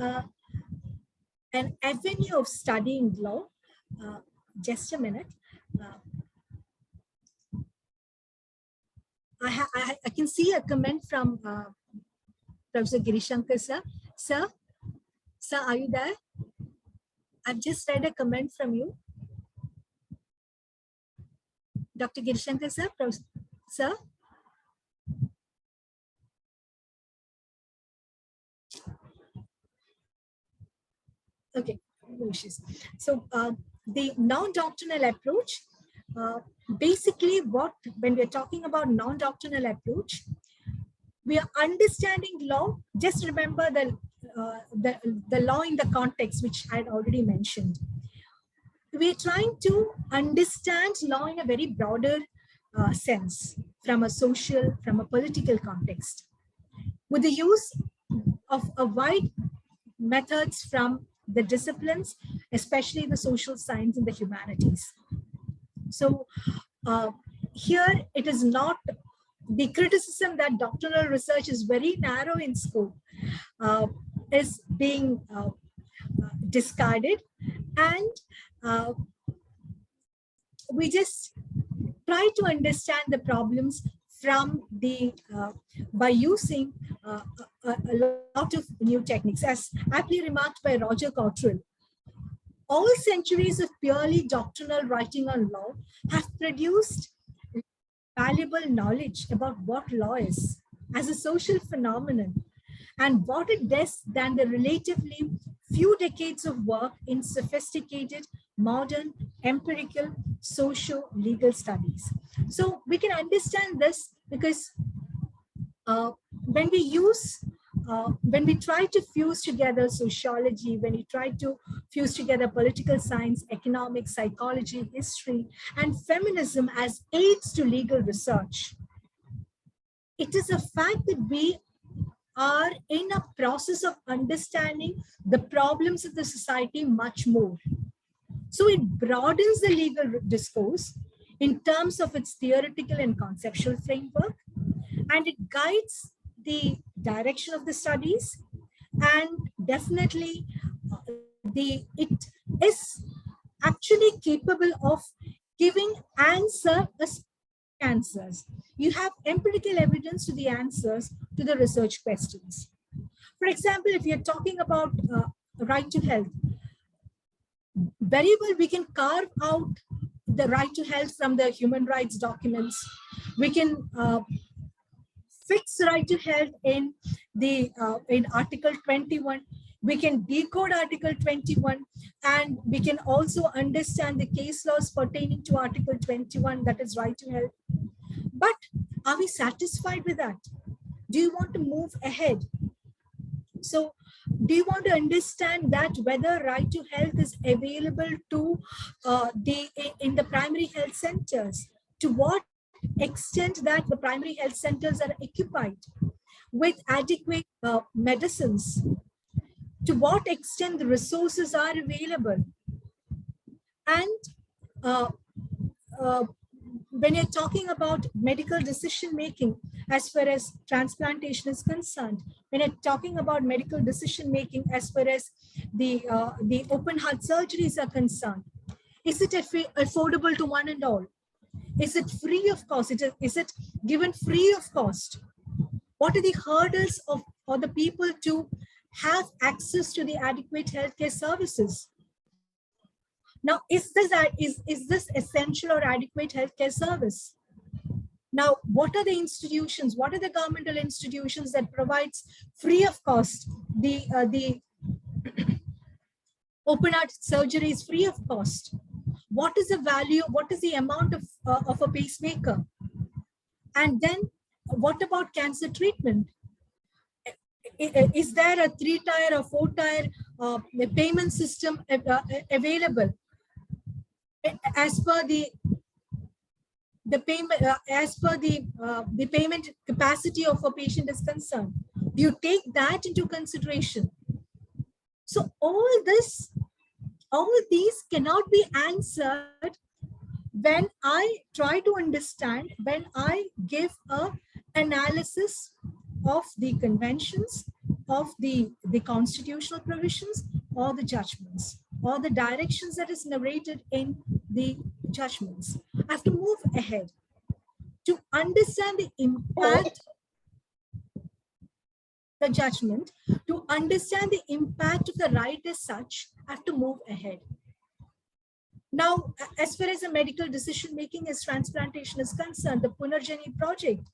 an avenue of studying law. Just a minute. I can see a comment from Professor Girishankar sir. Sir, are you there? I've just read a comment from you. Dr. Girishankar sir, sir. Okay, no issues. So the non-doctrinal approach, basically when we're talking about non-doctrinal approach, we are understanding law. Just remember the law in the context, which I had already mentioned. We're trying to understand law in a very broader sense, from a social, from a political context, with the use of a wide methods from the disciplines, especially the social science and the humanities. So here it is not the criticism that doctoral research is very narrow in scope is being discarded, and we just try to understand the problems from the by using a lot of new techniques. As aptly remarked by Roger Cottrell, all centuries of purely doctrinal writing on law have produced valuable knowledge about what law is as a social phenomenon and what it does than the relatively few decades of work in sophisticated, modern, empirical, socio-legal studies. So we can understand this because when we try to fuse together sociology, when we try to fuse together political science, economics, psychology, history, and feminism as aids to legal research, it is a fact that we are in a process of understanding the problems of the society much more. So it broadens the legal discourse in terms of its theoretical and conceptual framework, and it guides the direction of the studies, and definitely it is actually capable of giving answers. You have empirical evidence to the answers to the research questions. For example, if you're talking about right to health, very well we can carve out the right to health from the human rights documents. We can fix right to health in Article 21. We can decode Article 21, and we can also understand the case laws pertaining to Article 21, that is right to health. But are we satisfied with that? Do you want to move ahead? So do you want to understand that whether right to health is available to in the primary health centers? To what extent that the primary health centers are occupied with adequate medicines? To what extent the resources are available? And when you're talking about medical decision making, as far as transplantation is concerned, when you're talking about medical decision making as far as the open heart surgeries are concerned, is it affordable to one and all? Is it free of cost? Is it given free of cost? What are the hurdles for the people to have access to the adequate healthcare services? Now, is this essential or adequate healthcare service? Now, what are the institutions? What are the governmental institutions that provides free of cost the open heart surgery is free of cost? What is the value? What is the amount of a pacemaker? And then, what about cancer treatment? Is there a 3-tier or 4-tier payment system available as per the payment as per the payment capacity of a patient is concerned? Do you take that into consideration? So all these cannot be answered when I try to understand, when I give a analysis of the conventions, of the constitutional provisions, or the judgments, or the directions that is narrated in the judgments. I have to move ahead to understand the impact, the judgment, to understand the impact of the right as such. I have to move ahead. Now, as far as the medical decision-making as transplantation is concerned, the Punarjani project,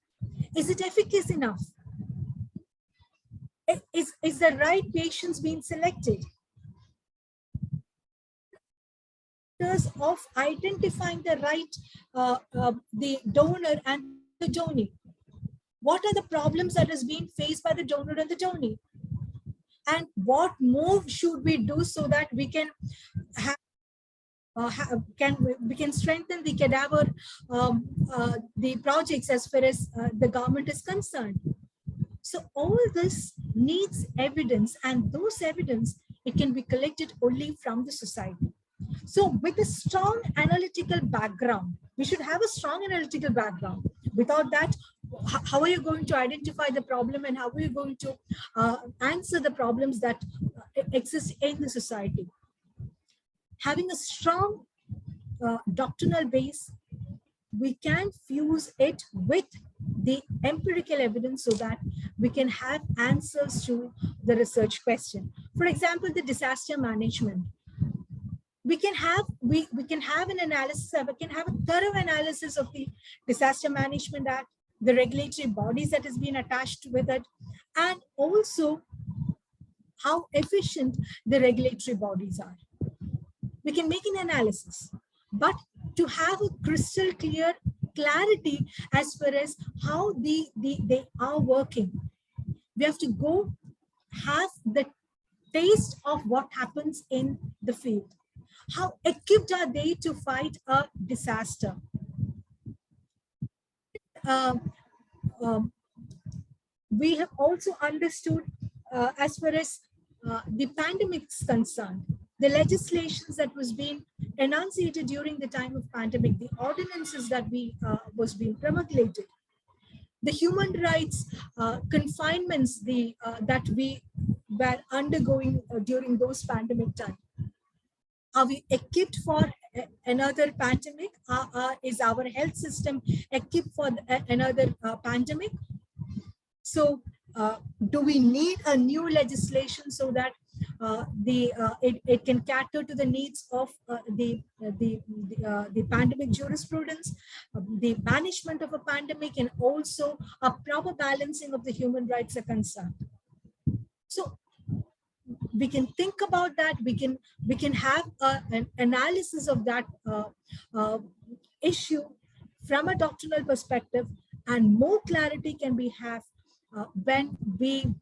is it efficacious enough? Is the right patients being selected? Of identifying the right, the donor and the donee. What are the problems that is being faced by the donor and the donee? And what move should we do so that we can have we can strengthen the cadaver, the projects as far as the government is concerned. So all this needs evidence, and those evidence, it can be collected only from the society. So with a strong analytical background, we should have a strong analytical background. Without that, how are you going to identify the problem, and how are you going to answer the problems that exist in the society? Having a strong doctrinal base, we can fuse it with the empirical evidence so that we can have answers to the research question. For example, the disaster management. We can have an analysis, we can have a thorough analysis of the Disaster Management Act, the regulatory bodies that has been attached with it, and also how efficient the regulatory bodies are. We can make an analysis, but to have a crystal clear clarity as far as how they are working, we have to go have the taste of what happens in the field. How equipped are they to fight a disaster? We have also understood as far as the pandemic is concerned, the legislations that was being enunciated during the time of pandemic, the ordinances that was being promulgated, the human rights confinements that we were undergoing during those pandemic time. Are we equipped for another pandemic? Is our health system equipped for another pandemic? So do we need a new legislation so that it can cater to the needs of the pandemic jurisprudence, the management of a pandemic, and also a proper balancing of the human rights are concerned? So we can think about that. We can have an analysis of that issue from a doctrinal perspective, and more clarity can be have when we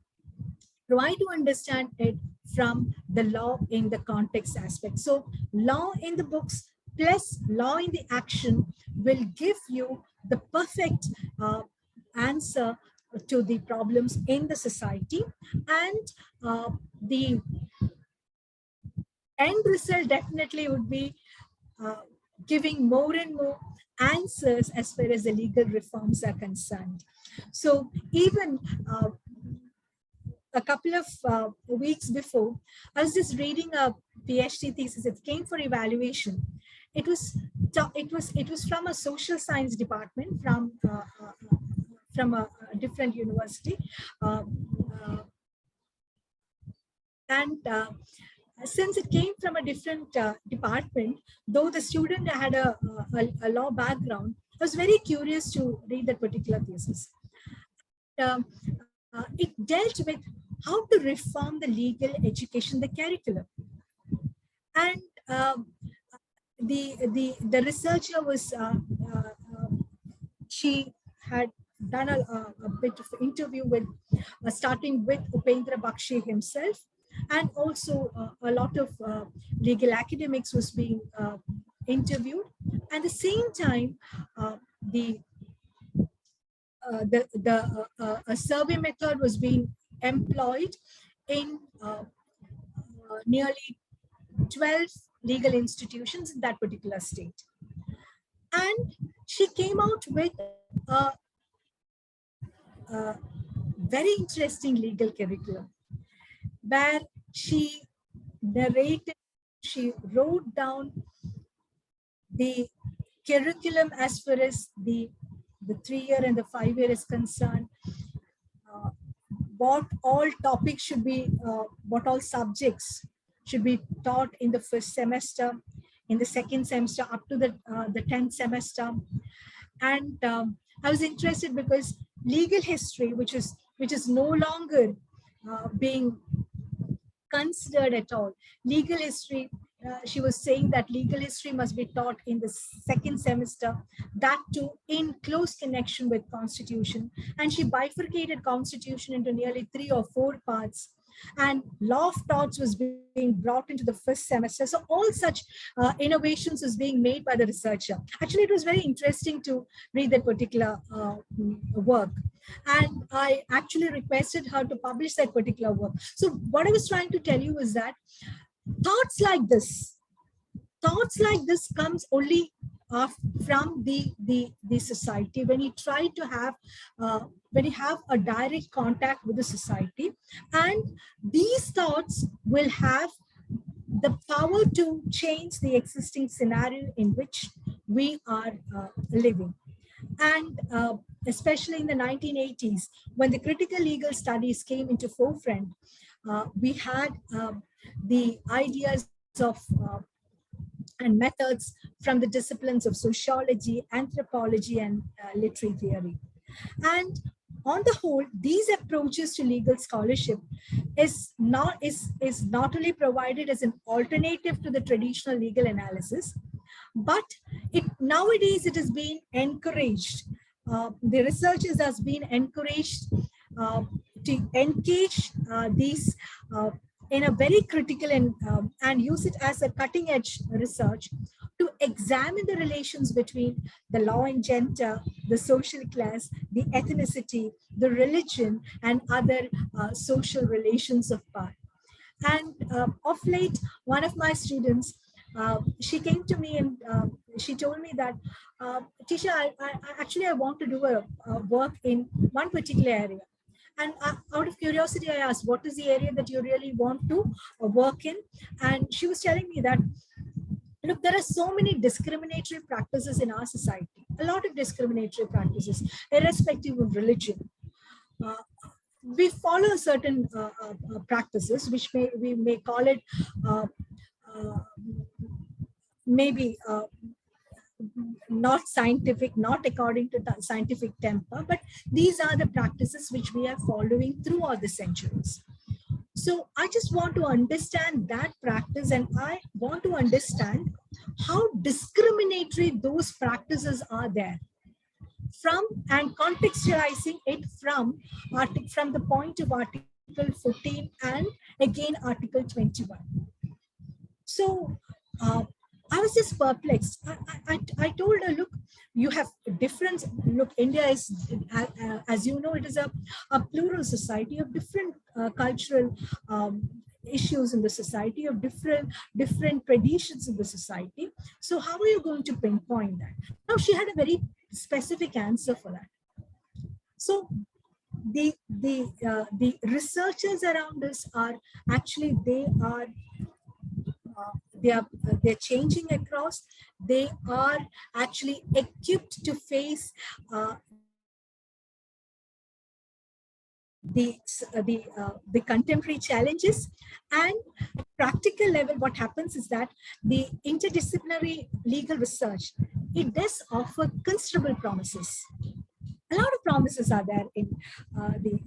try to understand it from the law in the context aspect. So law in the books plus law in the action will give you the perfect answer to the problems in the society, and the end result definitely would be giving more and more answers as far as the legal reforms are concerned. So even a couple of weeks before, I was just reading a PhD thesis. It came for evaluation. It was from a social science department from a different university, and since it came from a different department, though the student had a law background, I was very curious to read that particular thesis. Um, it dealt with how to reform the legal education, the curriculum. And the researcher was, she had done a bit of interview with, starting with Upendra Bakshi himself, and also a lot of legal academics was being interviewed. At the same time, the a survey method was being employed in nearly 12 legal institutions in that particular state. And she came out with a very interesting legal curriculum where she narrated, she wrote down the curriculum as far as the 3-year and the 5-year is concerned, what all topics should be, what all subjects should be taught in the first semester, in the second semester, up to the 10th semester. And I was interested because legal history, which is no longer being considered at all. Legal history, she was saying that legal history must be taught in the second semester, that too in close connection with constitution. And she bifurcated constitution into nearly 3 or 4 parts. And law of torts was being brought into the first semester. So all such innovations was being made by the researcher. Actually, it was very interesting to read that particular work. And I actually requested her to publish that particular work. So what I was trying to tell you is that thoughts like this comes only from the society, when you try to have when you have a direct contact with the society, and these thoughts will have the power to change the existing scenario in which we are living. And especially in the 1980s, when the critical legal studies came into forefront, we had the ideas of and methods from the disciplines of sociology, anthropology, and literary theory. And on the whole, these approaches to legal scholarship is not only provided as an alternative to the traditional legal analysis, but nowadays it is being encouraged. The researchers has been encouraged to engage these in a very critical and use it as a cutting edge research to examine the relations between the law and gender, the social class, the ethnicity, the religion, and other social relations of power. And of late, one of my students, she came to me and she told me that, Tisha, I want to do a work in one particular area. And out of curiosity, I asked, what is the area that you really want to work in? And she was telling me that, look, there are so many discriminatory practices in our society, a lot of discriminatory practices, irrespective of religion. We follow certain practices, which we may call it maybe not scientific, not according to scientific temper, but these are the practices which we are following throughout the centuries. So I just want to understand that practice, and I want to understand how discriminatory those practices are there, and contextualizing it from the point of Article 14 and again Article 21. So I was just perplexed. I told her, look, you have difference. Look, India is, as you know, it is a plural society of different cultural issues in the society, of different traditions in the society. So how are you going to pinpoint that? Now, she had a very specific answer for that. So the researchers around us are actually, they're changing across. They are actually equipped to face the contemporary challenges, and practical level, what happens is that the interdisciplinary legal research, it does offer considerable promises. A lot of promises are there in the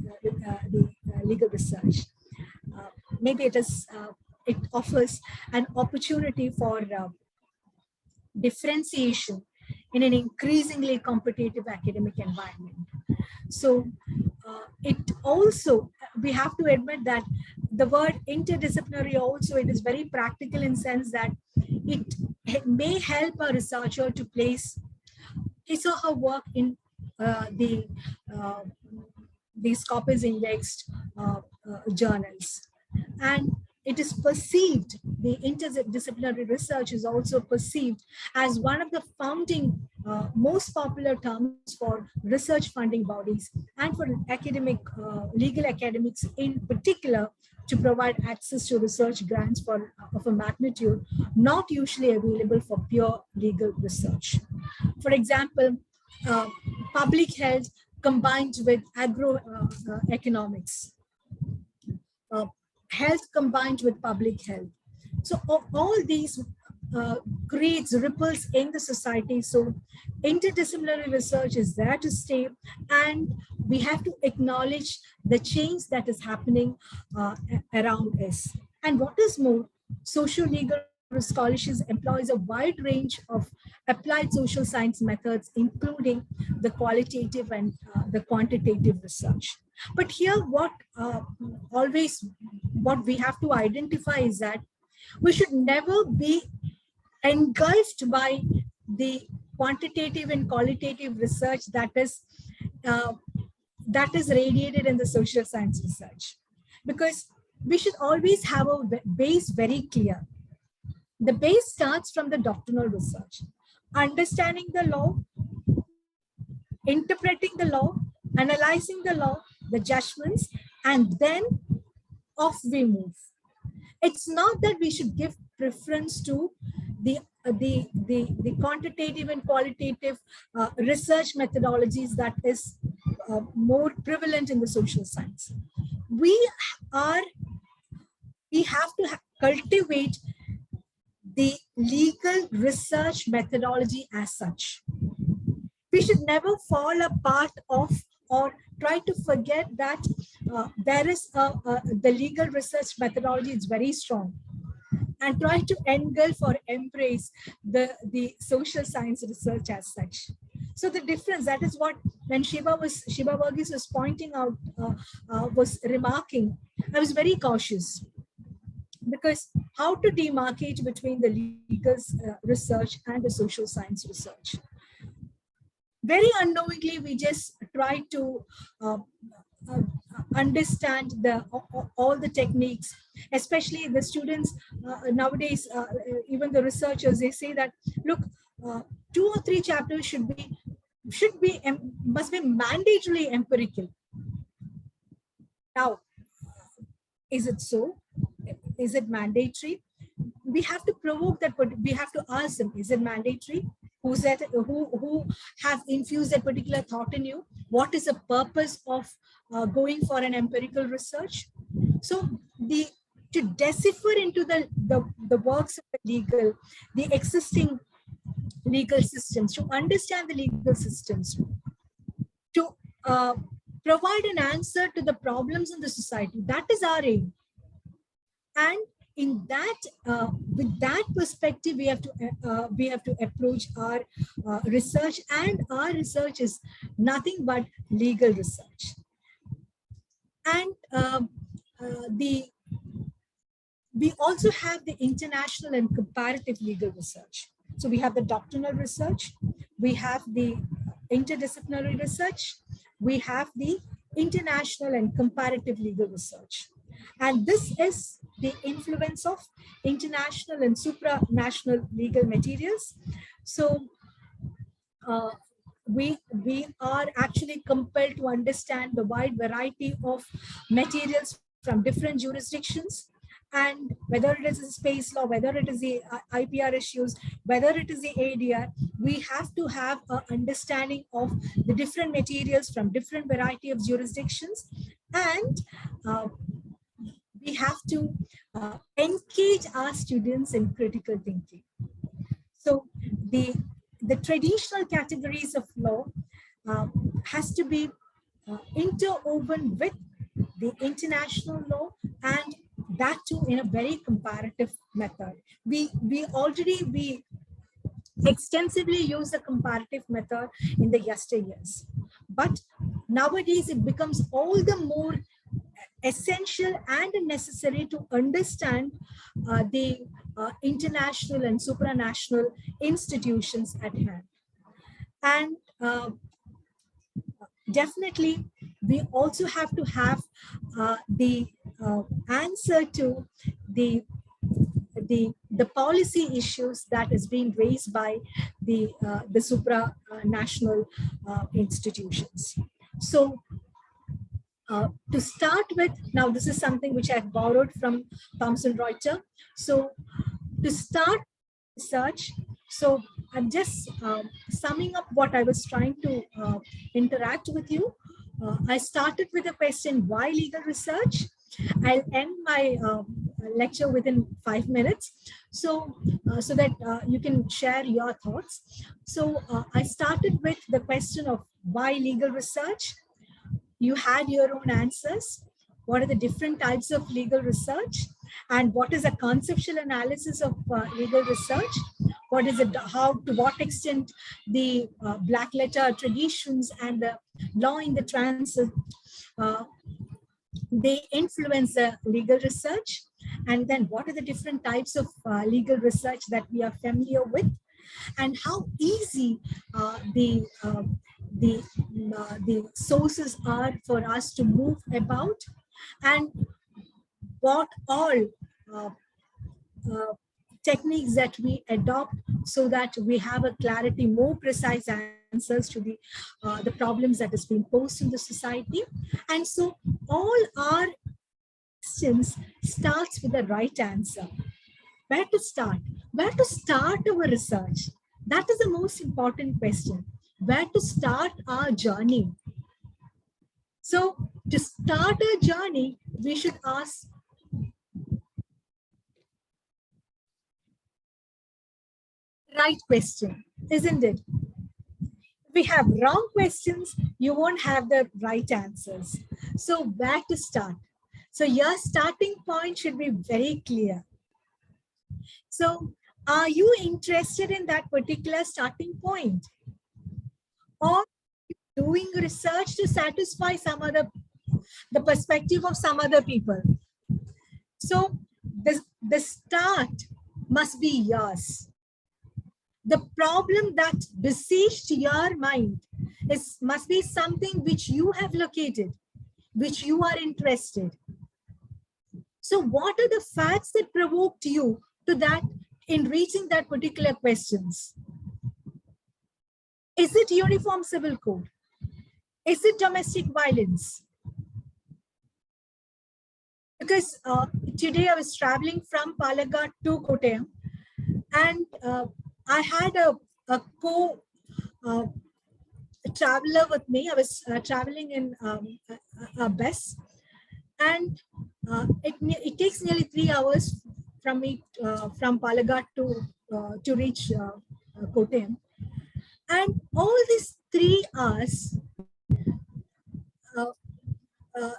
legal research. Maybe it offers an opportunity for differentiation in an increasingly competitive academic environment. So it also, we have to admit that the word interdisciplinary also, it is very practical in sense that it may help a researcher to place his or her work in the Scopus indexed journals. And it is perceived, the interdisciplinary research is also perceived as one of the founding most popular terms for research funding bodies and for academic, legal academics in particular, to provide access to research grants of a magnitude not usually available for pure legal research. For example, public health combined with agroeconomics, health combined with public health. So all these creates ripples in the society. So interdisciplinary research is there to stay, and we have to acknowledge the change that is happening around us. And what is more, social legal scholarship employs a wide range of applied social science methods, including the qualitative and the quantitative research. But here, what we have to identify is that we should never be engulfed by the quantitative and qualitative research that is radiated in the social science research, because we should always have a base very clear. The base starts from the doctrinal research, understanding the law, interpreting the law, analyzing the law, the judgments, and then off we move. It's not that we should give preference to the quantitative and qualitative research methodologies that is more prevalent in the social science. We have to cultivate the legal research methodology as such. We should never fall apart of or try to forget that there is the legal research methodology is very strong, and try to engulf or embrace the social science research as such. So the difference, that is what, when Shiva Varghese was pointing out, was remarking, I was very cautious, because how to demarcate between the legal research and the social science research? Very unknowingly, we just try to understand all the techniques, especially the students nowadays, even the researchers, they say that, look, 2 or 3 chapters must be mandatorily empirical. Now, is it so? Is it mandatory? We have to provoke that, but we have to ask them, is it mandatory? Who have infused that particular thought in you? What is the purpose of going for an empirical research? So to decipher into the works of the existing legal systems, to understand the legal systems, to provide an answer to the problems in the society, that is our aim. And in that, with that perspective, we have to approach our research, and our research is nothing but legal research. And we also have the international and comparative legal research. So we have the doctrinal research, we have the interdisciplinary research, we have the international and comparative legal research. And this is the influence of international and supranational legal materials. So we are actually compelled to understand the wide variety of materials from different jurisdictions, and whether it is space law, whether it is the IPR issues, whether it is the ADR, we have to have an understanding of the different materials from different variety of jurisdictions, And we have to engage our students in critical thinking. So the traditional categories of law has to be interwoven with the international law, and that too in a very comparative method. We extensively use the comparative method in the yesteryears, but nowadays it becomes all the more essential and necessary to understand the international and supranational institutions at hand. And definitely, we also have to have the answer to the policy issues that is being raised by the supranational institutions. So to start with, now this is something which I've borrowed from Thomson Reuters. So to start research, so I'm just summing up what I was trying to interact with you. I started with a question, why legal research? I'll end my lecture within 5 minutes, so so that you can share your thoughts. So I started with the question of why legal research. You had your own answers. What are the different types of legal research? And what is a conceptual analysis of legal research? What is it, how, to what extent the black letter traditions and the law in the transit, they influence the legal research? And then what are the different types of legal research that we are familiar with? And how easy the sources are for us to move about, and what all techniques that we adopt so that we have a clarity, more precise answers to the problems that is being posed in the society. And so all our questions starts with the right answer. Where to start? Where to start our research? That is the most important question. Where to start our journey? So to start our journey, we should ask right question, isn't it? If we have wrong questions, you won't have the right answers. So where to start? So your starting point should be very clear. So are you interested in that particular starting point? Or doing research to satisfy the perspective of some other people? So the start must be yours. The problem that besieged your mind must be something which you have located, which you are interested. So what are the facts that provoked you to that in reaching that particular questions? Is it Uniform Civil Code? Is it domestic violence? Because today I was traveling from Palakkad to Kottayam, and I had a traveler with me. I was traveling in a bus, and it takes nearly 3 hours from me from Palakkad to reach Kottayam. And all these 3 hours,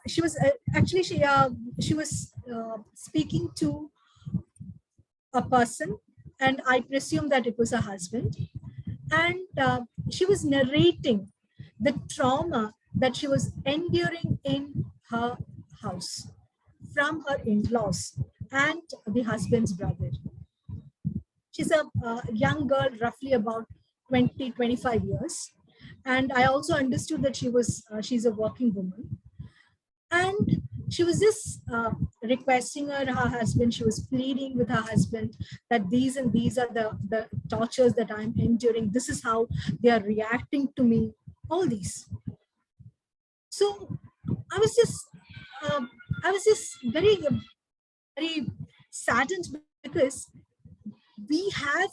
she was actually she was speaking to a person, and I presume that it was a husband, and she was narrating the trauma that she was enduring in her house from her in-laws and the husband's brother. She's a young girl, roughly about 20-25 years, and I also understood that she's a working woman. And she was just requesting her husband, she was pleading with her husband that these and these are the tortures that I'm enduring. This is how they are reacting to me, all these. So I was just very, very saddened, because we have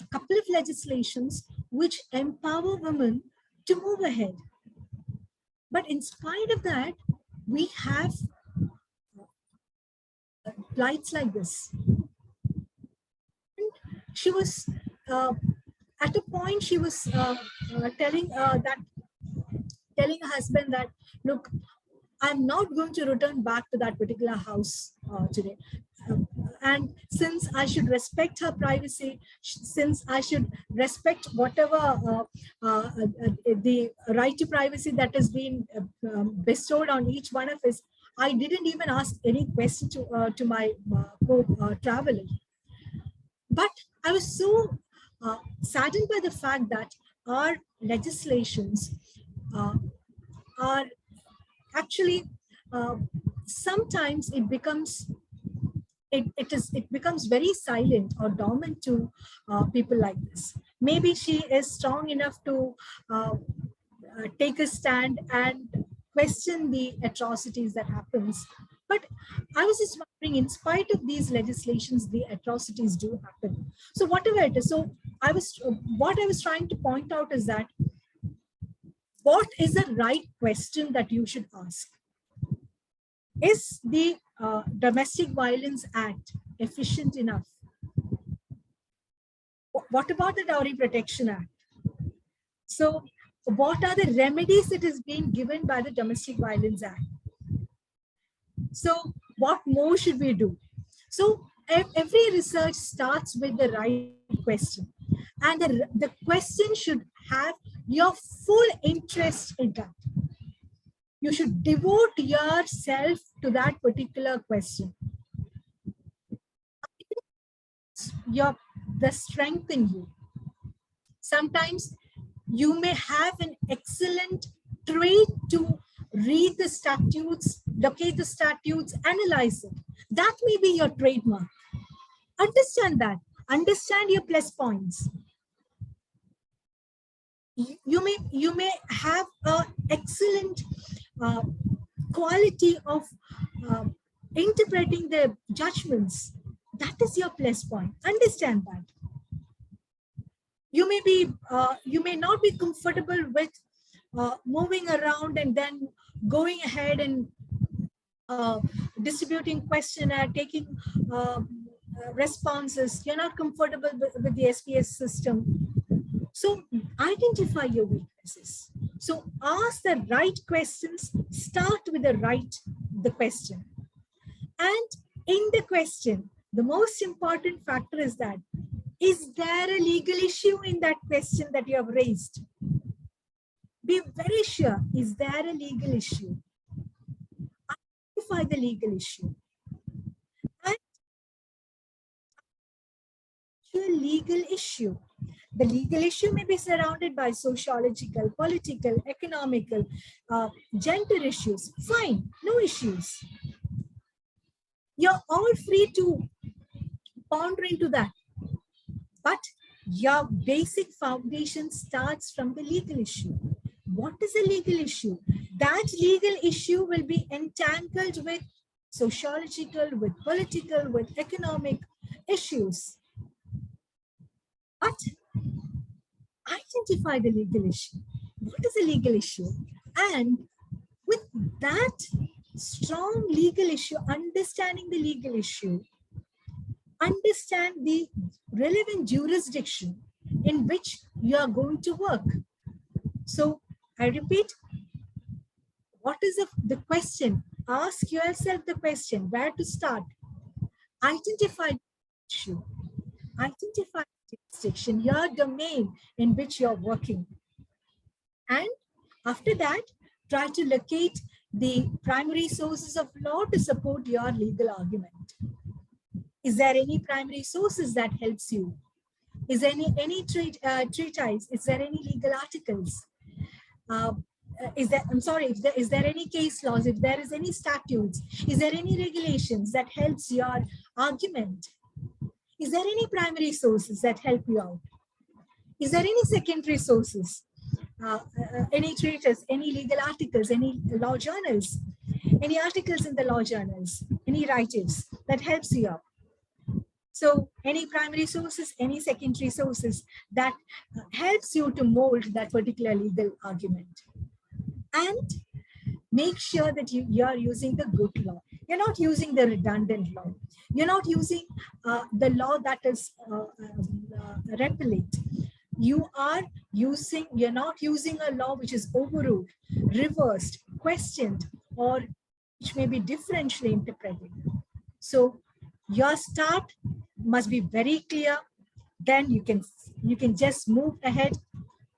a couple of legislations which empower women to move ahead. But in spite of that, we have plights like this. And she was, at a point, she was telling telling her husband that, look, I'm not going to return back to that particular house today. And since I should respect her privacy, since I should respect whatever the right to privacy that has been bestowed on each one of us, I didn't even ask any question to my co-traveler. But I was so saddened by the fact that our legislations are actually sometimes it becomes it becomes very silent or dormant to people like this. Maybe she is strong enough to take a stand and question the atrocities that happens. But I was just wondering, in spite of these legislations, the atrocities do happen. So whatever it is, so what I was trying to point out is that what is the right question that you should ask? Is the Domestic Violence Act efficient enough? What about the Dowry Protection Act? So what are the remedies that is being given by the Domestic Violence Act? So what more should we do? So every research starts with the right question. And the question should have your full interest in that. You should devote yourself to that particular question. The strength in you. Sometimes you may have an excellent trait to read the statutes, locate the statutes, analyze it. That may be your trademark. Understand that. Understand your plus points. You may have an excellent quality of interpreting the judgments. That is your plus point. Understand that. You may not be comfortable with moving around and then going ahead and distributing questionnaire, taking responses. You're not comfortable with the SPS system. So identify your weaknesses. So ask the right questions, start with the question. And in the question, the most important factor is that, is there a legal issue in that question that you have raised? Be very sure, is there a legal issue? Identify the legal issue. And a legal issue. The legal issue may be surrounded by sociological, political, economical, gender issues. Fine, no issues. You're all free to ponder into that. But your basic foundation starts from the legal issue. What is a legal issue? That legal issue will be entangled with sociological, with political, with economic issues. But identify the legal issue. What is a legal issue? And with that strong legal issue, understanding the legal issue, understand the relevant jurisdiction in which you are going to work. So I repeat, what is the question? Ask yourself the question, where to start? Identify the issue. Identify the jurisdiction, your domain in which you're working. And after that, try to locate the primary sources of law to support your legal argument. Is there any primary sources that helps you? Is there any treatise? Is there any legal articles? Is there any case laws? If there is any statutes, is there any regulations that helps your argument? Is there any primary sources that help you out? Is there any secondary sources? Any treatise, any legal articles, any law journals, any articles in the law journals, any writings that helps you out? So any primary sources, any secondary sources that helps you to mold that particular legal argument. And make sure that you are using the good law. You're not using the redundant law. You're not using the law that is repellent. You're not using a law which is overruled, reversed, questioned, or which may be differentially interpreted. So your start must be very clear. Then you can just move ahead,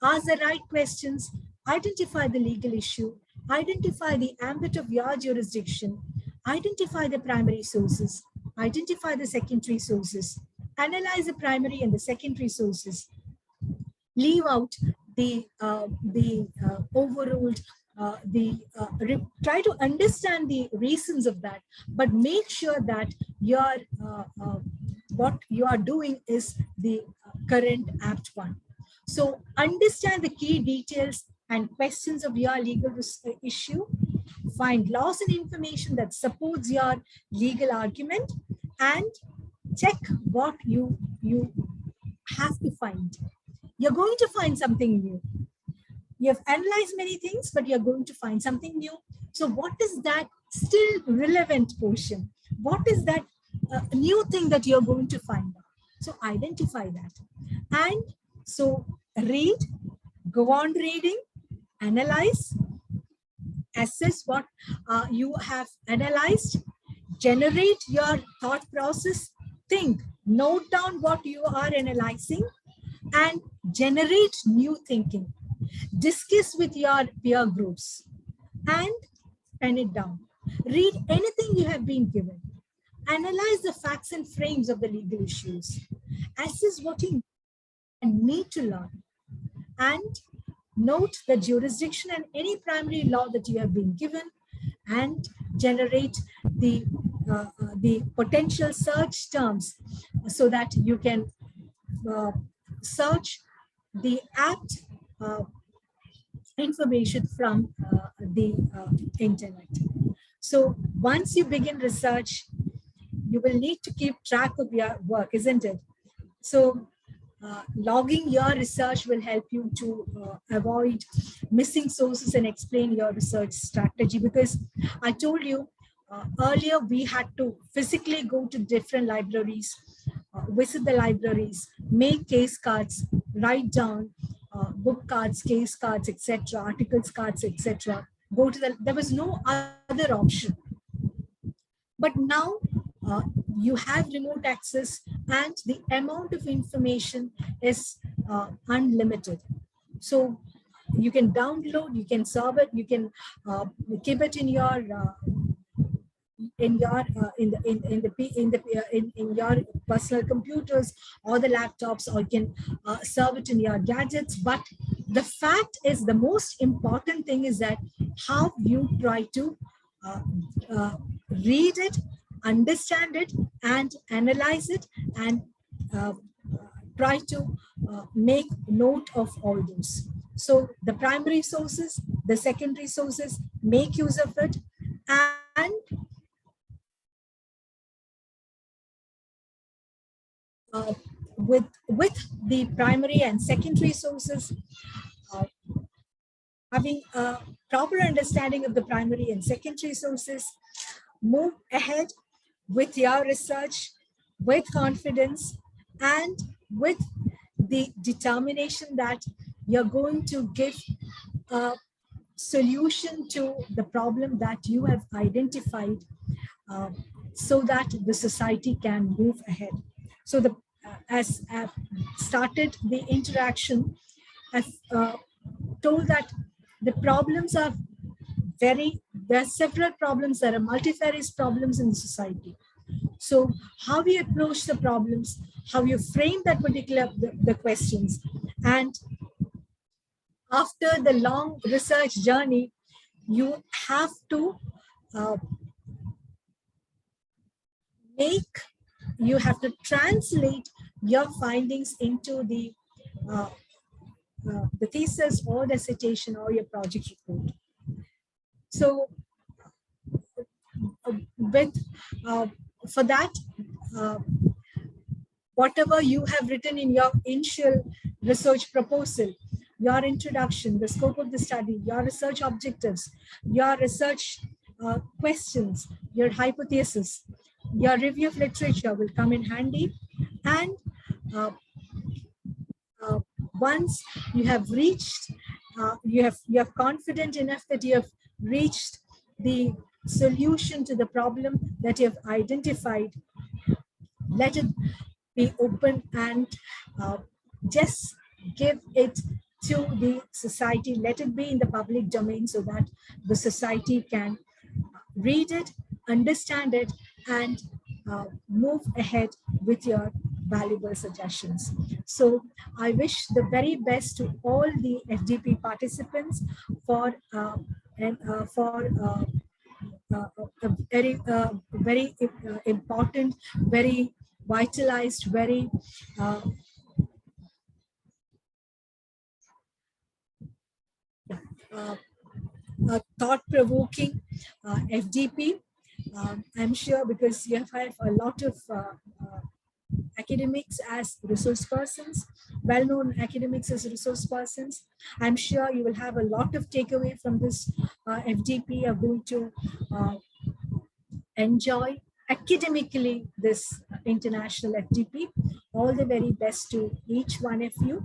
ask the right questions, identify the legal issue, identify the ambit of your jurisdiction, identify the primary sources, identify the secondary sources, analyze the primary and the secondary sources, leave out the overruled, try to understand the reasons of that, but make sure that what you are doing is the current apt one. So understand the key details and questions of your legal issue, find laws and information that supports your legal argument, and check what you have to find. You're going to find something new. You have analyzed many things, but you're going to find something new. So what is that still relevant portion? What is that new thing that you're going to find out? So identify that. And so read, go on reading, analyze, assess what you have analyzed, generate your thought process, think, note down what you are analyzing, and generate new thinking. Discuss with your peer groups and pen it down. Read anything you have been given. Analyze the facts and frames of the legal issues. Assess what you need to learn. And note the jurisdiction and any primary law that you have been given, and generate the potential search terms so that you can search the apt information from the internet. So once you begin research, you will need to keep track of your work, isn't it? So logging your research will help you to avoid missing sources and explain your research strategy, because I told you earlier we had to physically go to different libraries, visit the libraries, make case cards, write down book cards, case cards, etc., articles cards, etc. There was no other option. But now you have remote access and the amount of information is unlimited. So you can download, you can serve it, you can keep it in your in your personal computers or the laptops, or you can serve it in your gadgets. But the fact is, the most important thing is that how you try to read it, understand it, and analyze it, and try to make note of all those. So the primary sources, the secondary sources, make use of it, and with the primary and secondary sources, having a proper understanding of the primary and secondary sources, move ahead with your research with confidence and with the determination that you're going to give a solution to the problem that you have identified, so that the society can move ahead. So as I've started the interaction, I've told that the problems are there are several problems, there are multifarious problems in the society. So how we approach the problems, how you frame that particular the questions, and after the long research journey, you have to translate your findings into the thesis or dissertation or your project report. So for that, whatever you have written in your initial research proposal, your introduction, the scope of the study, your research objectives, your research questions, your hypothesis, your review of literature will come in handy. And uh, uh, once you have reached, you have confident enough that you have reached the solution to the problem that you have identified, let it be open and just give it to the society. Let it be in the public domain so that the society can read it, understand it, and move ahead with your valuable suggestions. So I wish the very best to all the FDP participants for a very important, very vitalized, very uh, uh, thought-provoking FDP. I'm sure because you have a lot of academics as resource persons, well-known academics as resource persons. I'm sure you will have a lot of takeaway from this FDP. You're going to enjoy academically this international FDP. All the very best to each one of you.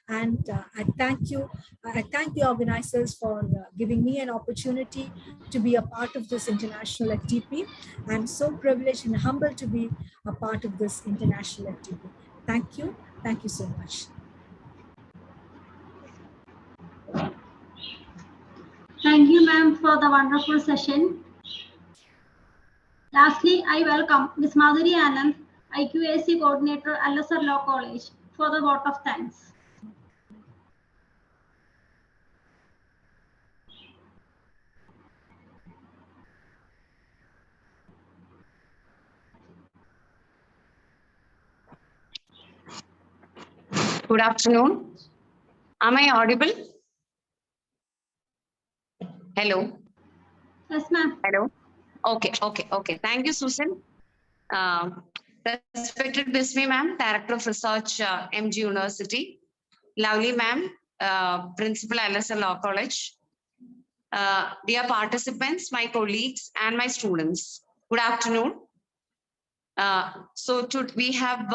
And I thank you. I thank the organizers for giving me an opportunity to be a part of this international FDP. I'm so privileged and humbled to be a part of this international FDP. Thank you. Thank you so much. Thank you, ma'am, for the wonderful session. Lastly, I welcome Ms. Madhuri Anand, IQAC Coordinator, Azhar Law College, for the vote of thanks. Good afternoon. Am I audible? Hello. Yes, ma'am. Hello. Okay. Thank you, Susan. Respected Bismi ma'am, Director of Research, MG University. Lovely ma'am, Principal, Azhar Law College. Dear participants, my colleagues, and my students. Good afternoon. We have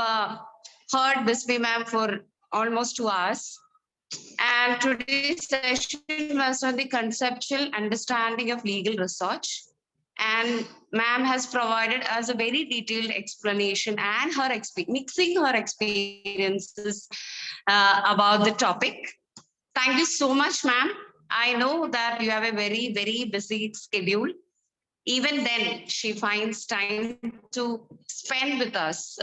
heard Bismi ma'am for almost 2 hours. And today's session was on the conceptual understanding of legal research. And ma'am has provided us a very detailed explanation and mixing her experiences about the topic. Thank you so much, ma'am. I know that you have a very, very busy schedule. Even then, she finds time to spend with us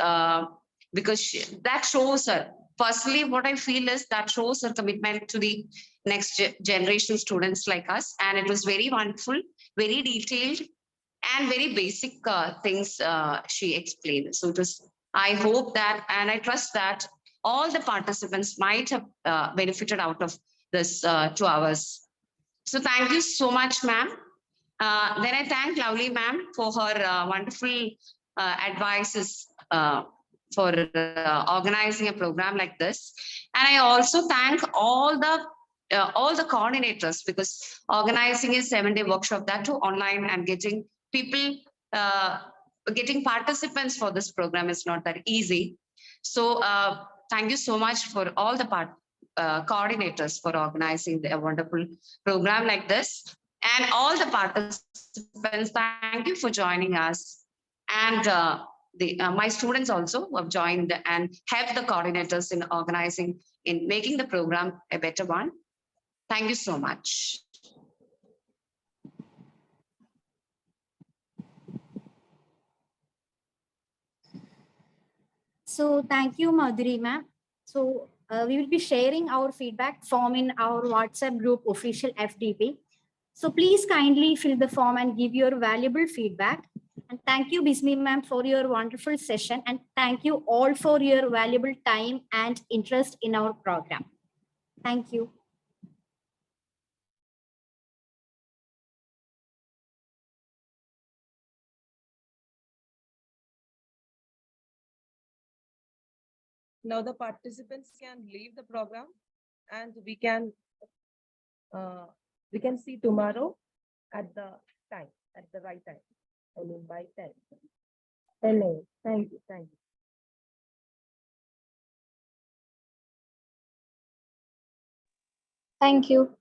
because that shows her. Personally, what I feel is that shows her commitment to the next generation students like us. And it was very wonderful, very detailed, and very basic things she explained. So I hope that, and I trust that all the participants might have benefited out of this 2 hours. So thank you so much, ma'am. Then I thank Lovely ma'am for her wonderful advices for organizing a program like this. And I also thank all the coordinators, because organizing a 7-day workshop, that too online, and getting people, getting participants for this program is not that easy. So thank you so much for all the coordinators for organizing a wonderful program like this. And all the participants, thank you for joining us. And my students also who have joined and helped the coordinators in organizing, in making the program a better one. Thank you so much. So thank you, Madhuri ma'am. So we will be sharing our feedback form in our WhatsApp group official FDP. So please kindly fill the form and give your valuable feedback. And thank you, Bismi ma'am, for your wonderful session. And thank you all for your valuable time and interest in our program. Thank you. Now the participants can leave the program. and we can see tomorrow at the time, at the right time. I mean by 10. 10 a.m. Thank you. Thank you. Thank you.